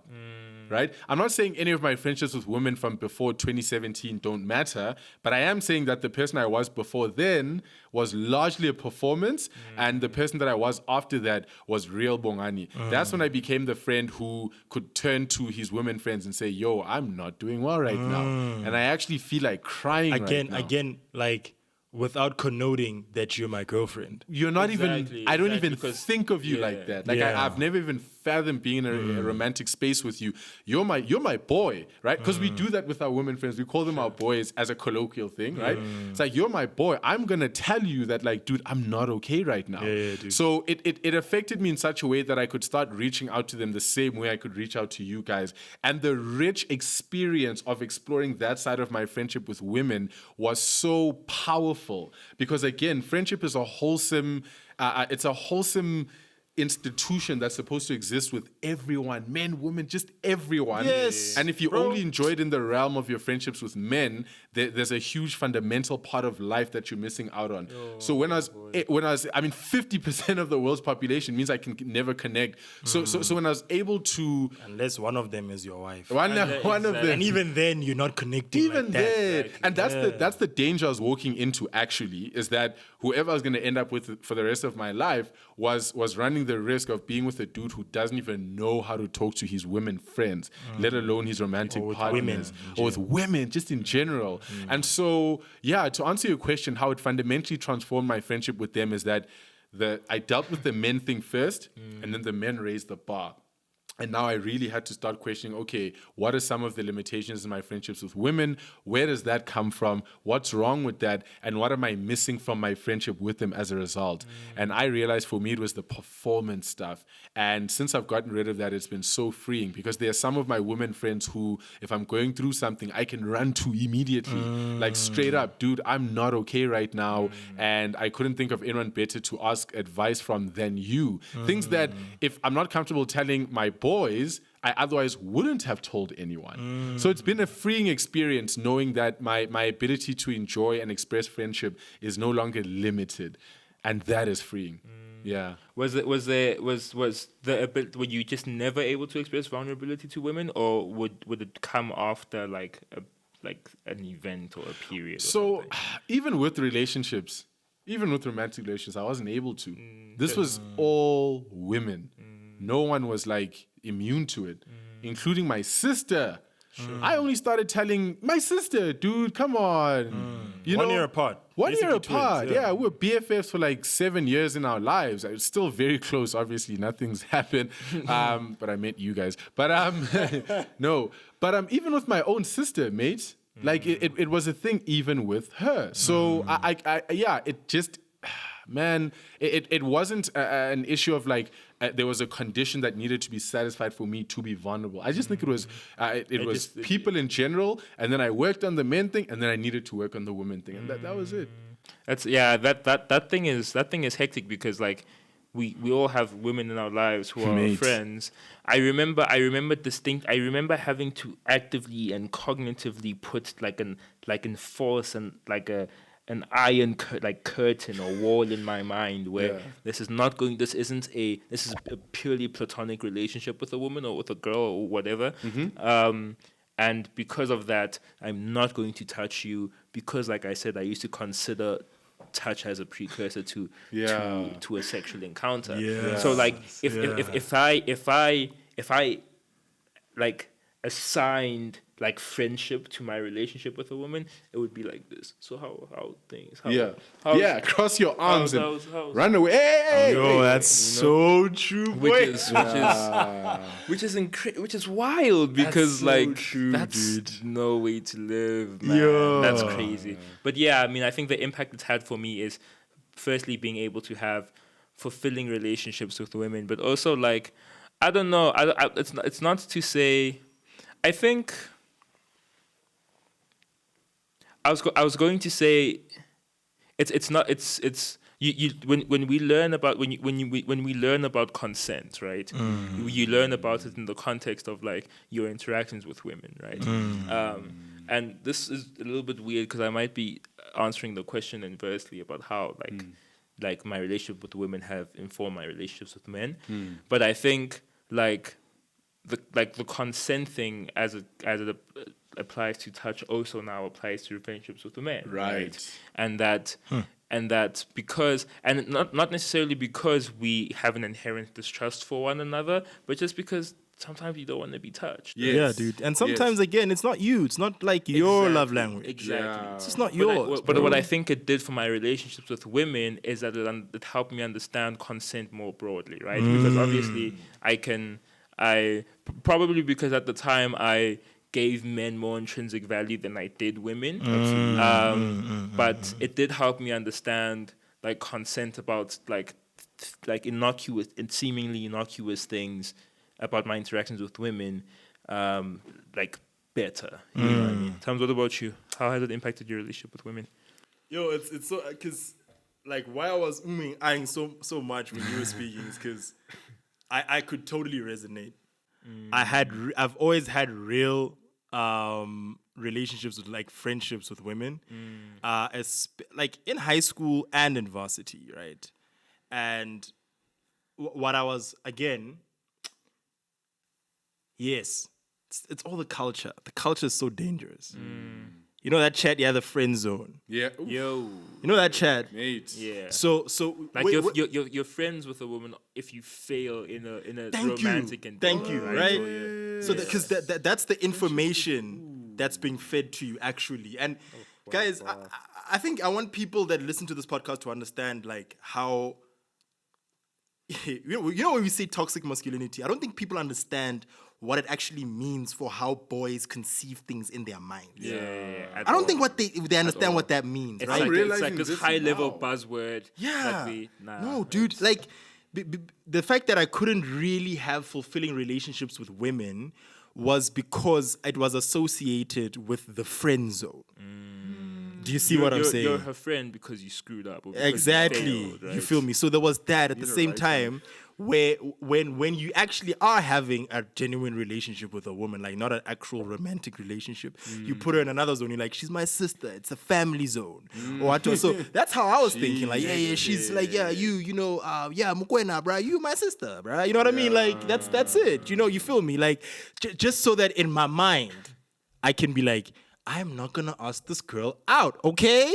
right? I'm not saying any of my friendships with women from before 2017 don't matter, but I am saying that the person I was before then was largely a performance, and the person that I was after that was real bongani. That's when I became the friend who could turn to his women friends and say, yo, I'm not doing well right now. And I actually feel like crying right now. Again, like, without connoting that you're my girlfriend. You're not Exactly, even, I don't even because- think of you like that. Like I've never even fathomed being in a romantic space with you. You're my boy, right? Because we do that with our women friends. We call them our boys as a colloquial thing, right? It's like, you're my boy. I'm going to tell you that, like, dude, I'm not okay right now. dude. So it affected me in such a way that I could start reaching out to them the same way I could reach out to you guys. And the rich experience of exploring that side of my friendship with women was so powerful. Because again, friendship is a wholesome, it's a wholesome institution that's supposed to exist with everyone, men, women, just everyone. Yes, And if you bro. only enjoy it in the realm of your friendships with men, there's a huge fundamental part of life that you're missing out on. So when I was 50% of the world's population means I can never connect. So when I was able to, Unless one of them is your wife. one of them, And even then, you're not connecting even like that. then, Exactly. and that's the danger I was walking into. Actually, is that whoever I was going to end up with for the rest of my life was running the risk of being with a dude who doesn't even know how to talk to his women friends, let alone his romantic with partners, women or with women just in general. And so, yeah, to answer your question, how it fundamentally transformed my friendship with them is that I dealt with the men thing first, and then the men raised the bar. And now I really had to start questioning, okay, what are some of the limitations in my friendships with women? Where does that come from? What's wrong with that? And what am I missing from my friendship with them as a result? And I realized for me, it was the performance stuff. And since I've gotten rid of that, it's been so freeing, because there are some of my women friends who, if I'm going through something, I can run to immediately. Like straight up, dude, I'm not okay right now. And I couldn't think of anyone better to ask advice from than you. Things that if I'm not comfortable telling my boys, I otherwise wouldn't have told anyone. So it's been a freeing experience knowing that my ability to enjoy and express friendship is no longer limited. And that is freeing. Yeah. Was the ability, were you just never able to express vulnerability to women, or would it come after like an event or a period? Or So something? even with relationships, even with romantic relations, I wasn't able to. This was all women. No one was like immune to it, including my sister. I only started telling my sister, dude, come on. You 1 know, year apart. 1 year Basically twins, apart. Yeah, we were BFFs for like 7 years in our lives. It's still very close. Obviously, nothing's happened. But I met you guys. But no. But even with my own sister, mate, like it was a thing even with her. So it just. Man, it wasn't an issue of like there was a condition that needed to be satisfied for me to be vulnerable. I just think it was people in general, and then I worked on the men thing, and then I needed to work on the women thing, and that was it. That thing is hectic because like we all have women in our lives who are Mate. friends. I remember having to actively and cognitively put enforce and like an iron curtain or wall in my mind where this is a purely platonic relationship with a woman or with a girl or whatever. And because of that, I'm not going to touch you because, like I said, I used to consider touch as a precursor to a sexual encounter. Yeah. So like if I like assigned like friendship to my relationship with a woman, it would be like this. So how things? Cross your arms and how's- run away. Hey, Yo, that's so true, boy. which is wild because so like true, that's dude. no way to live, man. Yo. That's crazy. But yeah, I mean, I think the impact it's had for me is firstly being able to have fulfilling relationships with women, but also like I don't know. It's not to say. I think I was going to say it's when we learn about when we learn about consent, right? You learn about it in the context of like your interactions with women, right? And this is a little bit weird because I might be answering the question inversely about how like my relationship with women have informed my relationships with men, but I think like the consent thing as it applies to touch also now applies to relationships with the men, right? And that because not necessarily because we have an inherent distrust for one another, but just because sometimes you don't want to be touched. Yes. Yeah, dude. And sometimes again, it's not you. It's not like your love language. Exactly. It's just not yours. But what I think it did for my relationships with women is that it helped me understand consent more broadly, right? Because obviously I probably because at the time I gave men more intrinsic value than I did women. But it did help me understand like consent about like innocuous and seemingly innocuous things about my interactions with women, like better. You know what I mean? Tams, what about you? How has it impacted your relationship with women? Yo, it's so because like why I was eyeing so much when you were speaking is because I could totally resonate. I've always had real relationships with like friendships with women, like in high school and in varsity, right? And what I was again, yes, it's all the culture. The culture is so dangerous. You know that chat? Yeah, the friend zone. Yeah. Yo. You know that chat? Mate. Yeah. So like wait, you're friends with a woman if you fail in a Thank romantic you. endeavor. Thank you. Right? Right? So because that's the information that's being fed to you actually. And guys, I think I want people that listen to this podcast to understand like how you know when we say toxic masculinity, I don't think people understand what it actually means for how boys conceive things in their minds. Yeah. I don't think they understand what that means, It's right? like, realizing it's like this this high level now. buzzword. Yeah. Nah, no, dude. Like the fact that I couldn't really have fulfilling relationships with women was because it was associated with the friend zone. Do you see what I'm saying? You're her friend because you screwed up. Or because Exactly. You failed, right? You feel me? So there was that at the same time where when you actually are having a genuine relationship with a woman, like not an actual romantic relationship, you put her in another zone. You're like, she's my sister. It's a family zone. Or I told, so that's how I was thinking. Like, yeah, she's like, yeah, Mukwena, bruh, you my sister, bruh. You know what I mean? Like that's it. You feel me? Like just so that in my mind I can be like, I'm not gonna ask this girl out, okay?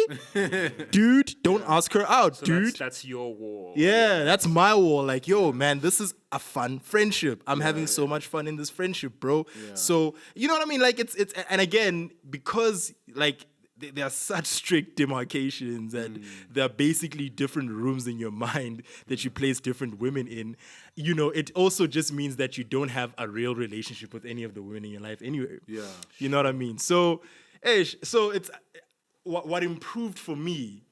Dude, don't ask her out, So dude. that's your wall. Yeah, that's my wall. Like, yo, man, this is a fun friendship. I'm having so much fun in this friendship, bro. Yeah. So, you know what I mean? Like, it's and again, because like there are such strict demarcations and there are basically different rooms in your mind that you place different women in. It also just means that you don't have a real relationship with any of the women in your life anyway. Yeah. You know what I mean? So, so it's what improved for me.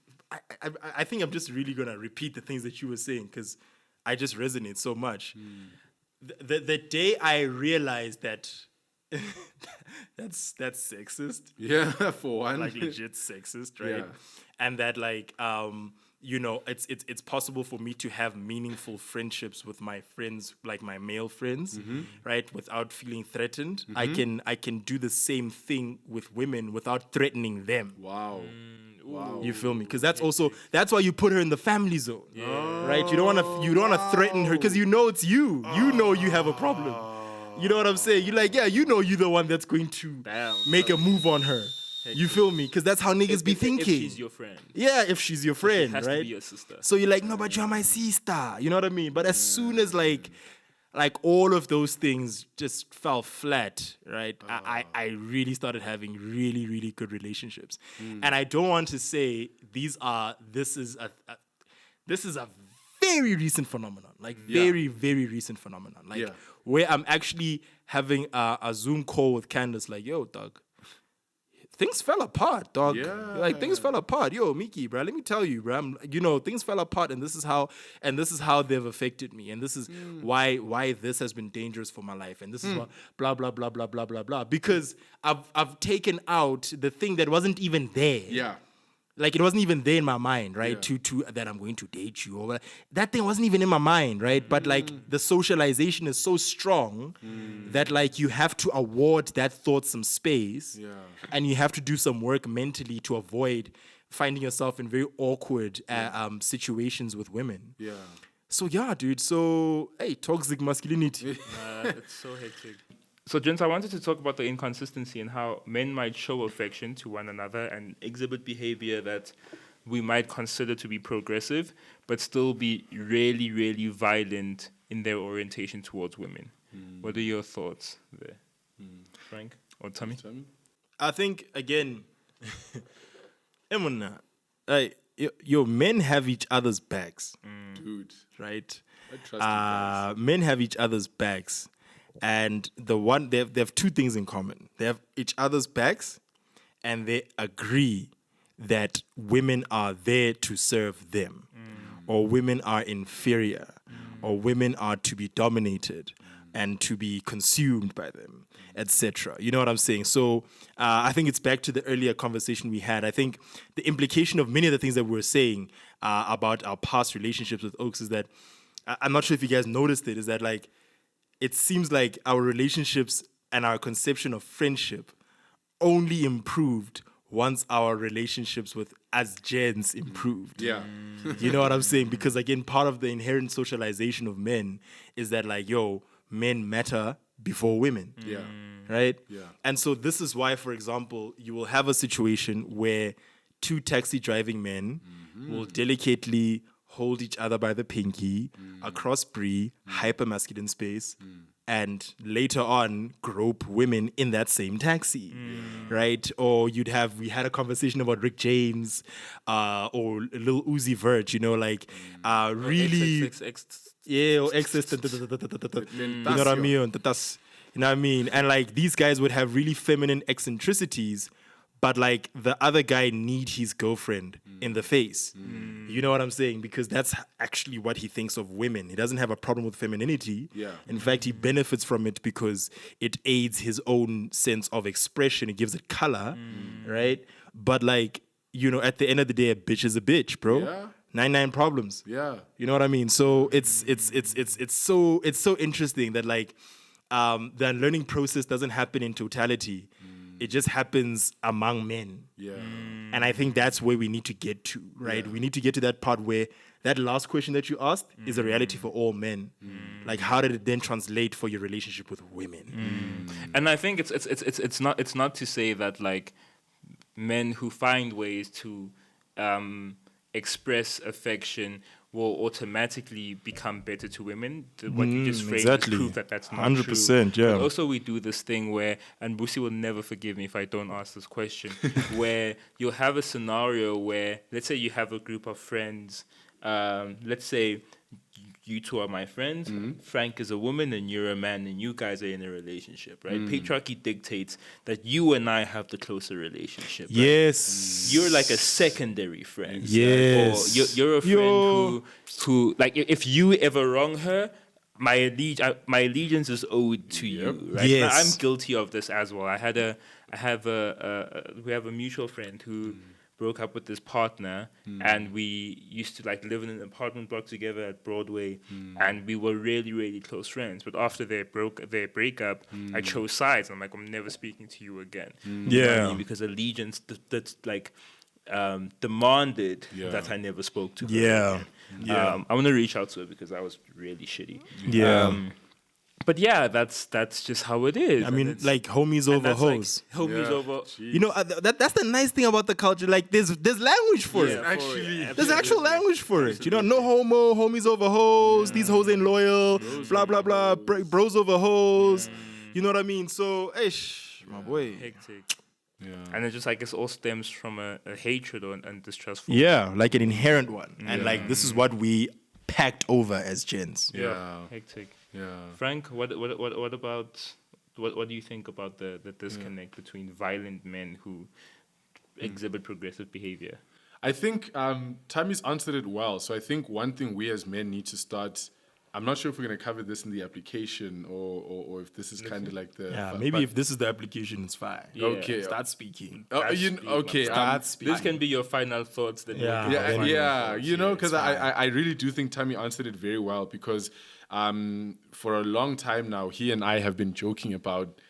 I think I'm just really gonna repeat the things that you were saying because I just resonate so much. The day I realized that that's sexist. Yeah, for one. Like legit sexist, right? Yeah. And that like it's possible for me to have meaningful friendships with my friends, like my male friends, right? Without feeling threatened. I can do the same thing with women without threatening them. Wow. Wow. You feel me? Because that's why you put her in the family zone, right? You don't want to threaten her because it's you. You know you have a problem. You know what I'm saying? You're like, yeah, you're the one that's going to make a move on her. You feel me? Because that's how niggas be thinking. If she's your friend. Yeah, if she's your friend, She has right? to be your sister. So you're like, no, but you're my sister. You know what I mean? But as soon as like all of those things just fell flat, right? I really started having really, really good relationships. And I don't want to say this is a very recent phenomenon. Like very, very recent phenomenon. Like where I'm actually having a Zoom call with Candace, like, yo, dog. Things fell apart, dog. Yeah. Like things fell apart. Yo, Miki, bro, let me tell you, bro. Things fell apart, and this is how they've affected me, and this is why this has been dangerous for my life, and this is what blah blah blah blah blah blah blah. Because I've taken out the thing that wasn't even there. Yeah. Like it wasn't even there in my mind, right? To that I'm going to date you, or that thing wasn't even in my mind, right? But like the socialization is so strong that like you have to award that thought some space, and you have to do some work mentally to avoid finding yourself in very awkward situations with women. Yeah. So yeah, dude. So hey, toxic masculinity. It's so hectic. So, gents, I wanted to talk about the inconsistency and how men might show affection to one another and exhibit behavior that we might consider to be progressive, but still be really, really violent in their orientation towards women. What are your thoughts there, Frank or Tommy? I think again, men have each other's backs, Dude. right? I trust you guys. Men have each other's backs. And they have two things in common. They have each other's backs, and they agree that women are there to serve them, or women are inferior, or women are to be dominated and to be consumed by them, etc. You know what I'm saying? So I think it's back to the earlier conversation we had. I think the implication of many of the things that we were saying about our past relationships with Oaks is that, I'm not sure if you guys noticed it, is that like, it seems like our relationships and our conception of friendship only improved once our relationships with as gents improved. Yeah. You know what I'm saying? Because again, part of the inherent socialization of men is that like, yo, men matter before women. Yeah. Right? Yeah. And so this is why, for example, you will have a situation where two taxi driving men will delicately hold each other by the pinky across brie, hyper masculine space, and later on grope women in that same taxi, right? Or we had a conversation about Rick James, or Lil Uzi Vert, like really, yeah, or excess, you know what I mean? You know what I mean? And like these guys would have really feminine eccentricities, but like the other guy need his girlfriend in the face. You know what I'm saying? Because that's actually what he thinks of women. He doesn't have a problem with femininity. Yeah. In fact, he benefits from it because it aids his own sense of expression. It gives it color, right? But like at the end of the day, a bitch is a bitch, bro. Yeah. 99 problems. Yeah. You know what I mean? So it's so interesting that like the unlearning process doesn't happen in totality. It just happens among men. Yeah. And I think that's where we need to get to, right? We need to get to that part where that last question that you asked is a reality for all men. Like, how did it then translate for your relationship with women? And I think it's not to say that like men who find ways to express affection will automatically become better to women. What you just framed exactly. is proof that that's not 100%, true. yeah. But also, we do this thing where, and Busi will never forgive me if I don't ask this question, where you'll have a scenario where, let's say you have a group of friends, let's say you two are my friends, Frank is a woman and you're a man, and you guys are in a relationship, right? Patriarchy dictates that you and I have the closer relationship. Right? Yes. You're like a secondary friend. Yes. Or you're a friend who like if you ever wrong her, my allegiance is owed to you, right? Yes. Now, I'm guilty of this as well. We have a mutual friend who broke up with his partner, and we used to like live in an apartment block together at Broadway, and we were really, really close friends. But after their breakup, I chose sides. I'm like, I'm never speaking to you again. You know what I mean? Because allegiance that's like demanded that I never spoke to her again. I want to reach out to her because I was really shitty. But yeah, that's just how it is. I mean, like homies over hoes. Like, homies over. That's the nice thing about the culture. Like, there's language for it. There's actual language for it. No homo, homies over hoes. These hoes ain't loyal. Blah blah blah. Bros over hoes. You know what I mean? So, my boy. Hectic. Yeah. And it's just like it all stems from a hatred and distrustful. Yeah, like an inherent one. And like this is what we packed over as gens. Hectic. Yeah. Frank, what about what do you think about the disconnect between violent men who exhibit progressive behavior? I think Tammy's answered it well. So I think one thing we as men need to start. I'm not sure if we're going to cover this in the application or if this is kind of like the... Yeah, maybe if this is the application, it's fine. Yeah. Okay. Start speaking. Okay. This can be your final thoughts. Then because I really do think Tammy answered it very well because for a long time now, he and I have been joking about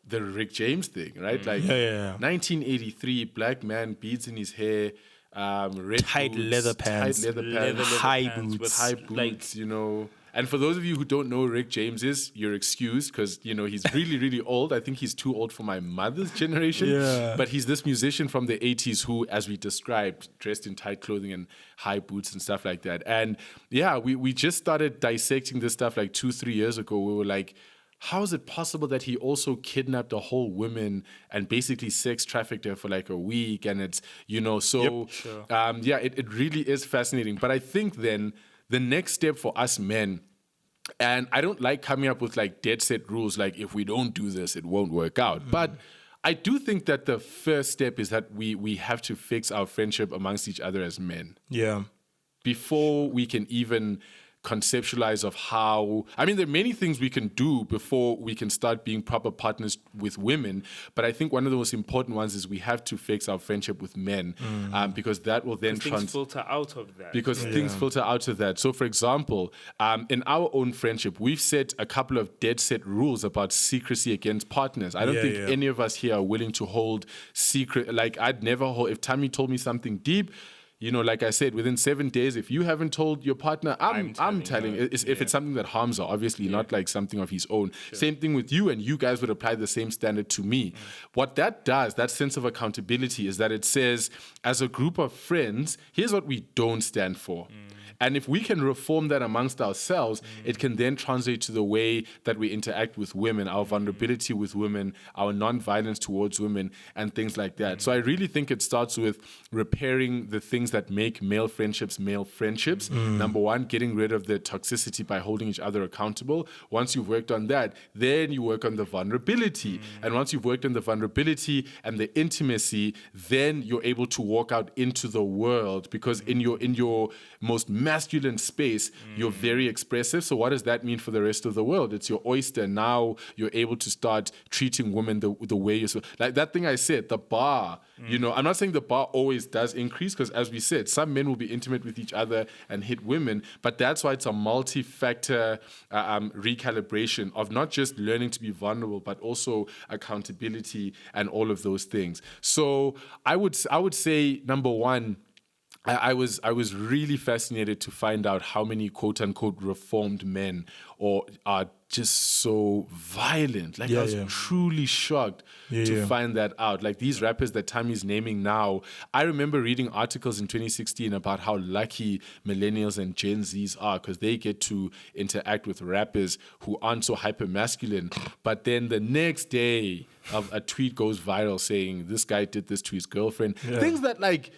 the Rick James thing, right? Like 1983, black man, beads in his hair, red tight boots, leather pants, high boots, And for those of you who don't know Rick James is, you're excused because, he's really, really old. I think he's too old for my mother's generation. Yeah. But he's this musician from the 80s who, as we described, dressed in tight clothing and high boots and stuff like that. And yeah, we just started dissecting this stuff like 2-3 years ago. We were like, how is it possible that he also kidnapped a whole woman and basically sex trafficked her for like a week? And it's, it really is fascinating. But I think then the next step for us men, and I don't like coming up with like dead set rules, like if we don't do this, it won't work out. But I do think that the first step is that we have to fix our friendship amongst each other as men. Yeah. Before we can even conceptualize of how, there are many things we can do before we can start being proper partners with women, but I think one of the most important ones is we have to fix our friendship with men, because that will then things filter out of that. Things filter out of that. So for example, in our own friendship, we've set a couple of dead set rules about secrecy against partners. I don't think any of us here are willing to hold secret. Like I'd never hold, if Tammy told me something deep, like I said, within 7 days, if you haven't told your partner, I'm telling. If it's something that harms her, obviously not like something of his own. Sure. Same thing with you, and you guys would apply the same standard to me. What that does, that sense of accountability, is that it says, as a group of friends, here's what we don't stand for. And if we can reform that amongst ourselves, it can then translate to the way that we interact with women, our vulnerability with women, our non-violence towards women, and things like that. So I really think it starts with repairing the things that make male friendships. Number one, getting rid of the toxicity by holding each other accountable. Once you've worked on that, then you work on the vulnerability. And once you've worked on the vulnerability and the intimacy, then you're able to walk out into the world, because in your most masculine space, you're very expressive. So what does that mean for the rest of the world? It's your oyster. Now you're able to start treating women the way you're like that thing I said, the bar. You know, I'm not saying the bar always does increase, because as we said, some men will be intimate with each other and hit women, but that's why it's a multi-factor recalibration of not just learning to be vulnerable, but also accountability and all of those things. So I would say, number one, I was really fascinated to find out how many quote unquote reformed men are just so violent. Like I was truly shocked to find that out. Like these rappers that Tammy's naming now, I remember reading articles in 2016 about how lucky millennials and Gen Zs are, because they get to interact with rappers who aren't so hyper masculine. But then the next day, a tweet goes viral saying this guy did this to his girlfriend. Things that like,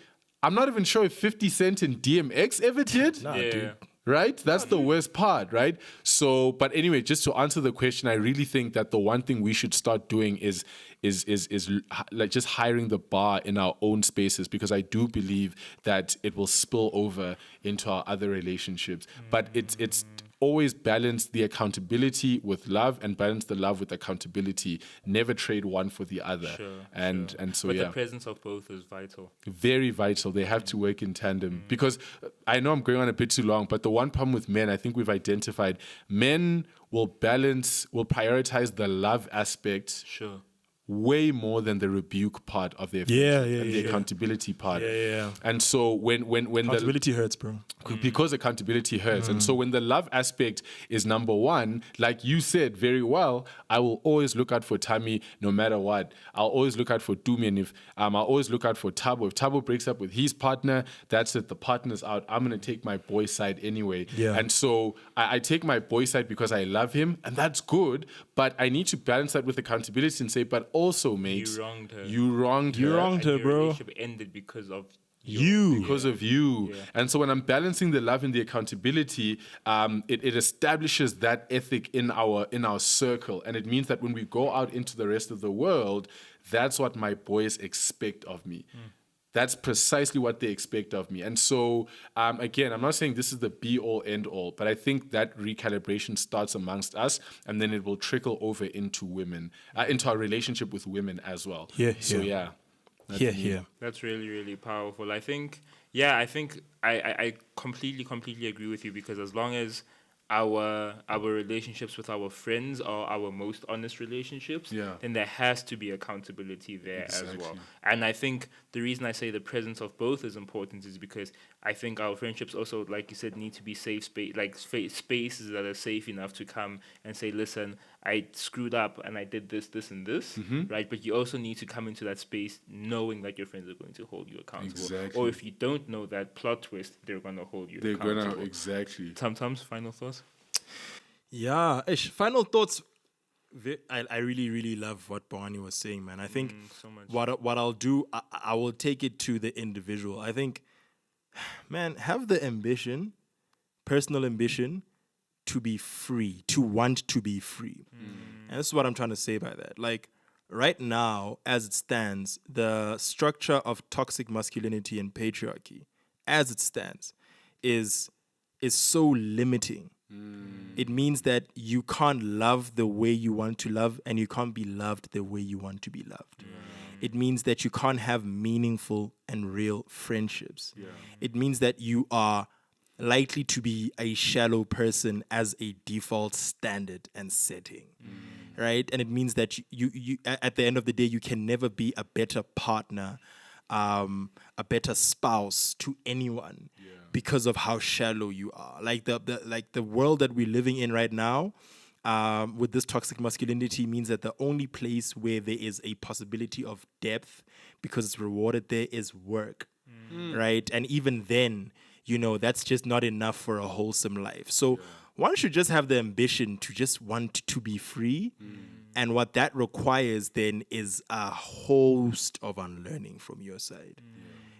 I'm not even sure if 50 Cent and DMX ever did. Nah, dude. Right? That's the worst part, right? So, but anyway, just to answer the question, I really think that the one thing we should start doing is like just hiring the bar in our own spaces, because I do believe that it will spill over into our other relationships. But it's always balance the accountability with love and balance the love with accountability. Never trade one for the other. And so but the presence of both is vital. Very vital. They have to work in tandem. Because I know I'm going on a bit too long, but the one problem with men, I think we've identified, men will prioritize the love aspect way more than the rebuke part of their friendship and the accountability part. And so when accountability hurts, bro. Because accountability hurts. And so when the love aspect is number one, like you said very well, I will always look out for Tammy no matter what. I'll always look out for Dumi, and I'll always look out for Tabo. If Tabo breaks up with his partner, that's it. The partner's out. I'm gonna take my boy side anyway. And so I take my boy side because I love him, and that's good. But I need to balance that with accountability and say, but also, mate, You wronged her. You wronged her, Your bro. relationship ended because of Because of you. And so when I'm balancing the love and the accountability, it establishes that ethic in our circle. And it means that when we go out into the rest of the world, that's what my boys expect of me. That's precisely what they expect of me. And so, again, I'm not saying this is the be-all, end-all, but I think that recalibration starts amongst us, and then it will trickle over into women, into our relationship with women as well. That's really, really powerful. I think I completely agree with you, because as long as our relationships with our friends are our most honest relationships, then there has to be accountability there as well. And I think the reason I say the presence of both is important is because I think our friendships also, like you said, need to be safe spaces that are safe enough to come and say, listen, I screwed up and I did this, and this, right? But you also need to come into that space knowing that your friends are going to hold you accountable. Or if you don't know that plot twist, they're going to hold you accountable. Sometimes final thoughts? Yeah, final thoughts. I really, really love what Bawani was saying, man. I think so much. what I'll do, I will take it to the individual. I think, man, have the ambition, personal ambition, to be free, to want to be free. And this is what I'm trying to say by that. Like, right now, as it stands, the structure of toxic masculinity and patriarchy, as it stands, is so limiting. It means that you can't love the way you want to love, and you can't be loved the way you want to be loved. It means that you can't have meaningful and real friendships. It means that you are likely to be a shallow person as a default standard and setting, right? And it means that you at the end of the day, you can never be a better partner, a better spouse to anyone because of how shallow you are. Like the world that we're living in right now, with this toxic masculinity, means that the only place where there is a possibility of depth, because it's rewarded there, is work, right? And even then, that's just not enough for a wholesome life. So one should just have the ambition to just want to be free. And what that requires then is a host of unlearning from your side.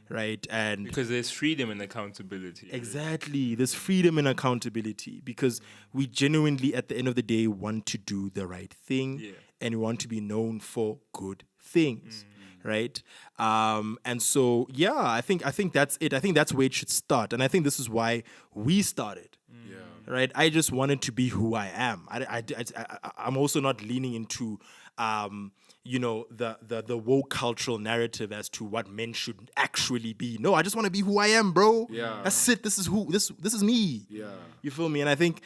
Right? And because there's freedom and accountability. Exactly. There's freedom and accountability, because we genuinely, at the end of the day, want to do the right thing, and we want to be known for good things. right? And so, yeah, I think that's it. I think that's where it should start, and I think this is why we started. Right, I just wanted to be who I am. I'm also not leaning into, the woke cultural narrative as to what men should actually be. No, I just want to be who I am, bro. Yeah. That's it. This is me. Yeah. You feel me? And I think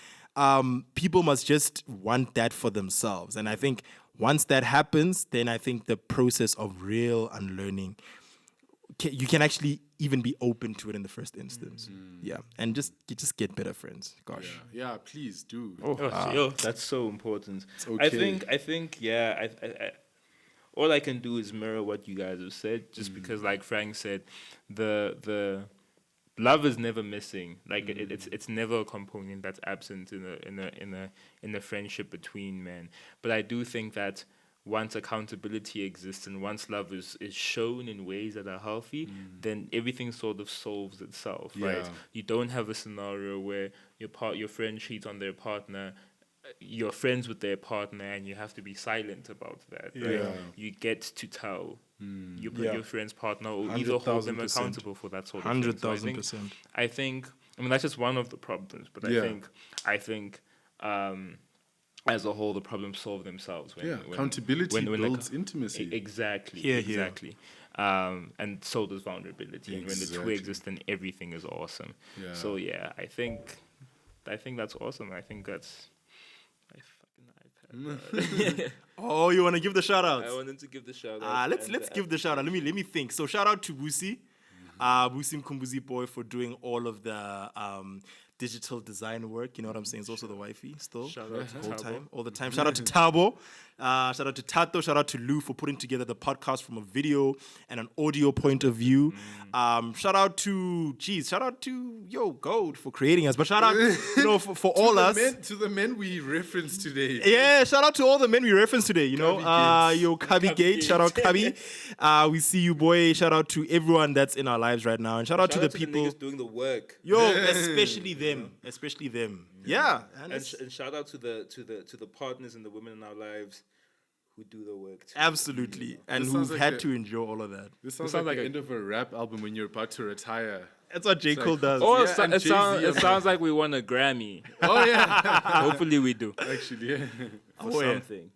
people must just want that for themselves. And I think once that happens, then I think the process of real unlearning, you can actually even be open to it in the first instance. Yeah, and just get better friends. Gosh. Yeah, please do. That's so important. okay. I think, yeah. I all I can do is mirror what you guys have said, just because, like Frank said, the love is never missing. Like it's never a component that's absent in a friendship between men. But I do think that once accountability exists and once love is shown in ways that are healthy, then everything sort of solves itself, right? Yeah. You don't have a scenario where your friend cheats on their partner, you're friends with their partner, and you have to be silent about that. Right? Yeah. You get to tell your friend's partner, or either hold them 100,000%. accountable for that sort of thing. So 100,000%. I think that's just one of the problems, but I think as a whole, the problems solve themselves. When Accountability builds intimacy. Exactly, exactly. And so does vulnerability. And when the two exist, then everything is awesome. Yeah. So yeah, I think that's awesome. I think that's my fucking iPad. Oh, you want to give the shout outs? I wanted to give the shout out. Let's give the shout out. Let me think. So shout out to Busi, Busi Mkumbuzi boy, for doing all of the digital design work. You know what I'm saying? It's also the wifey still. Shout out to all the time. Shout out to Tabo. Shout out to Tato. Shout out to Lou for putting together the podcast from a video and an audio point of view. Shout out to Gold for creating us. But shout out, for all us. To the men we referenced today. Yeah, shout out to all the men we referenced today. Cubby Gate. Shout out Cubby. We see you, boy. Shout out to everyone that's in our lives right now, and shout out to the people niggas doing the work. especially them. Yeah, and shout out to the partners and the women in our lives who do the work too. absolutely, and This who've sounds like had a- to endure all of that. This sounds like the end of a rap album when you're about to retire. That's what J. Cole does. Oh, Yeah, and it Jay-Z sounds like we won a Grammy. Oh yeah, Hopefully we do. actually, yeah. For something.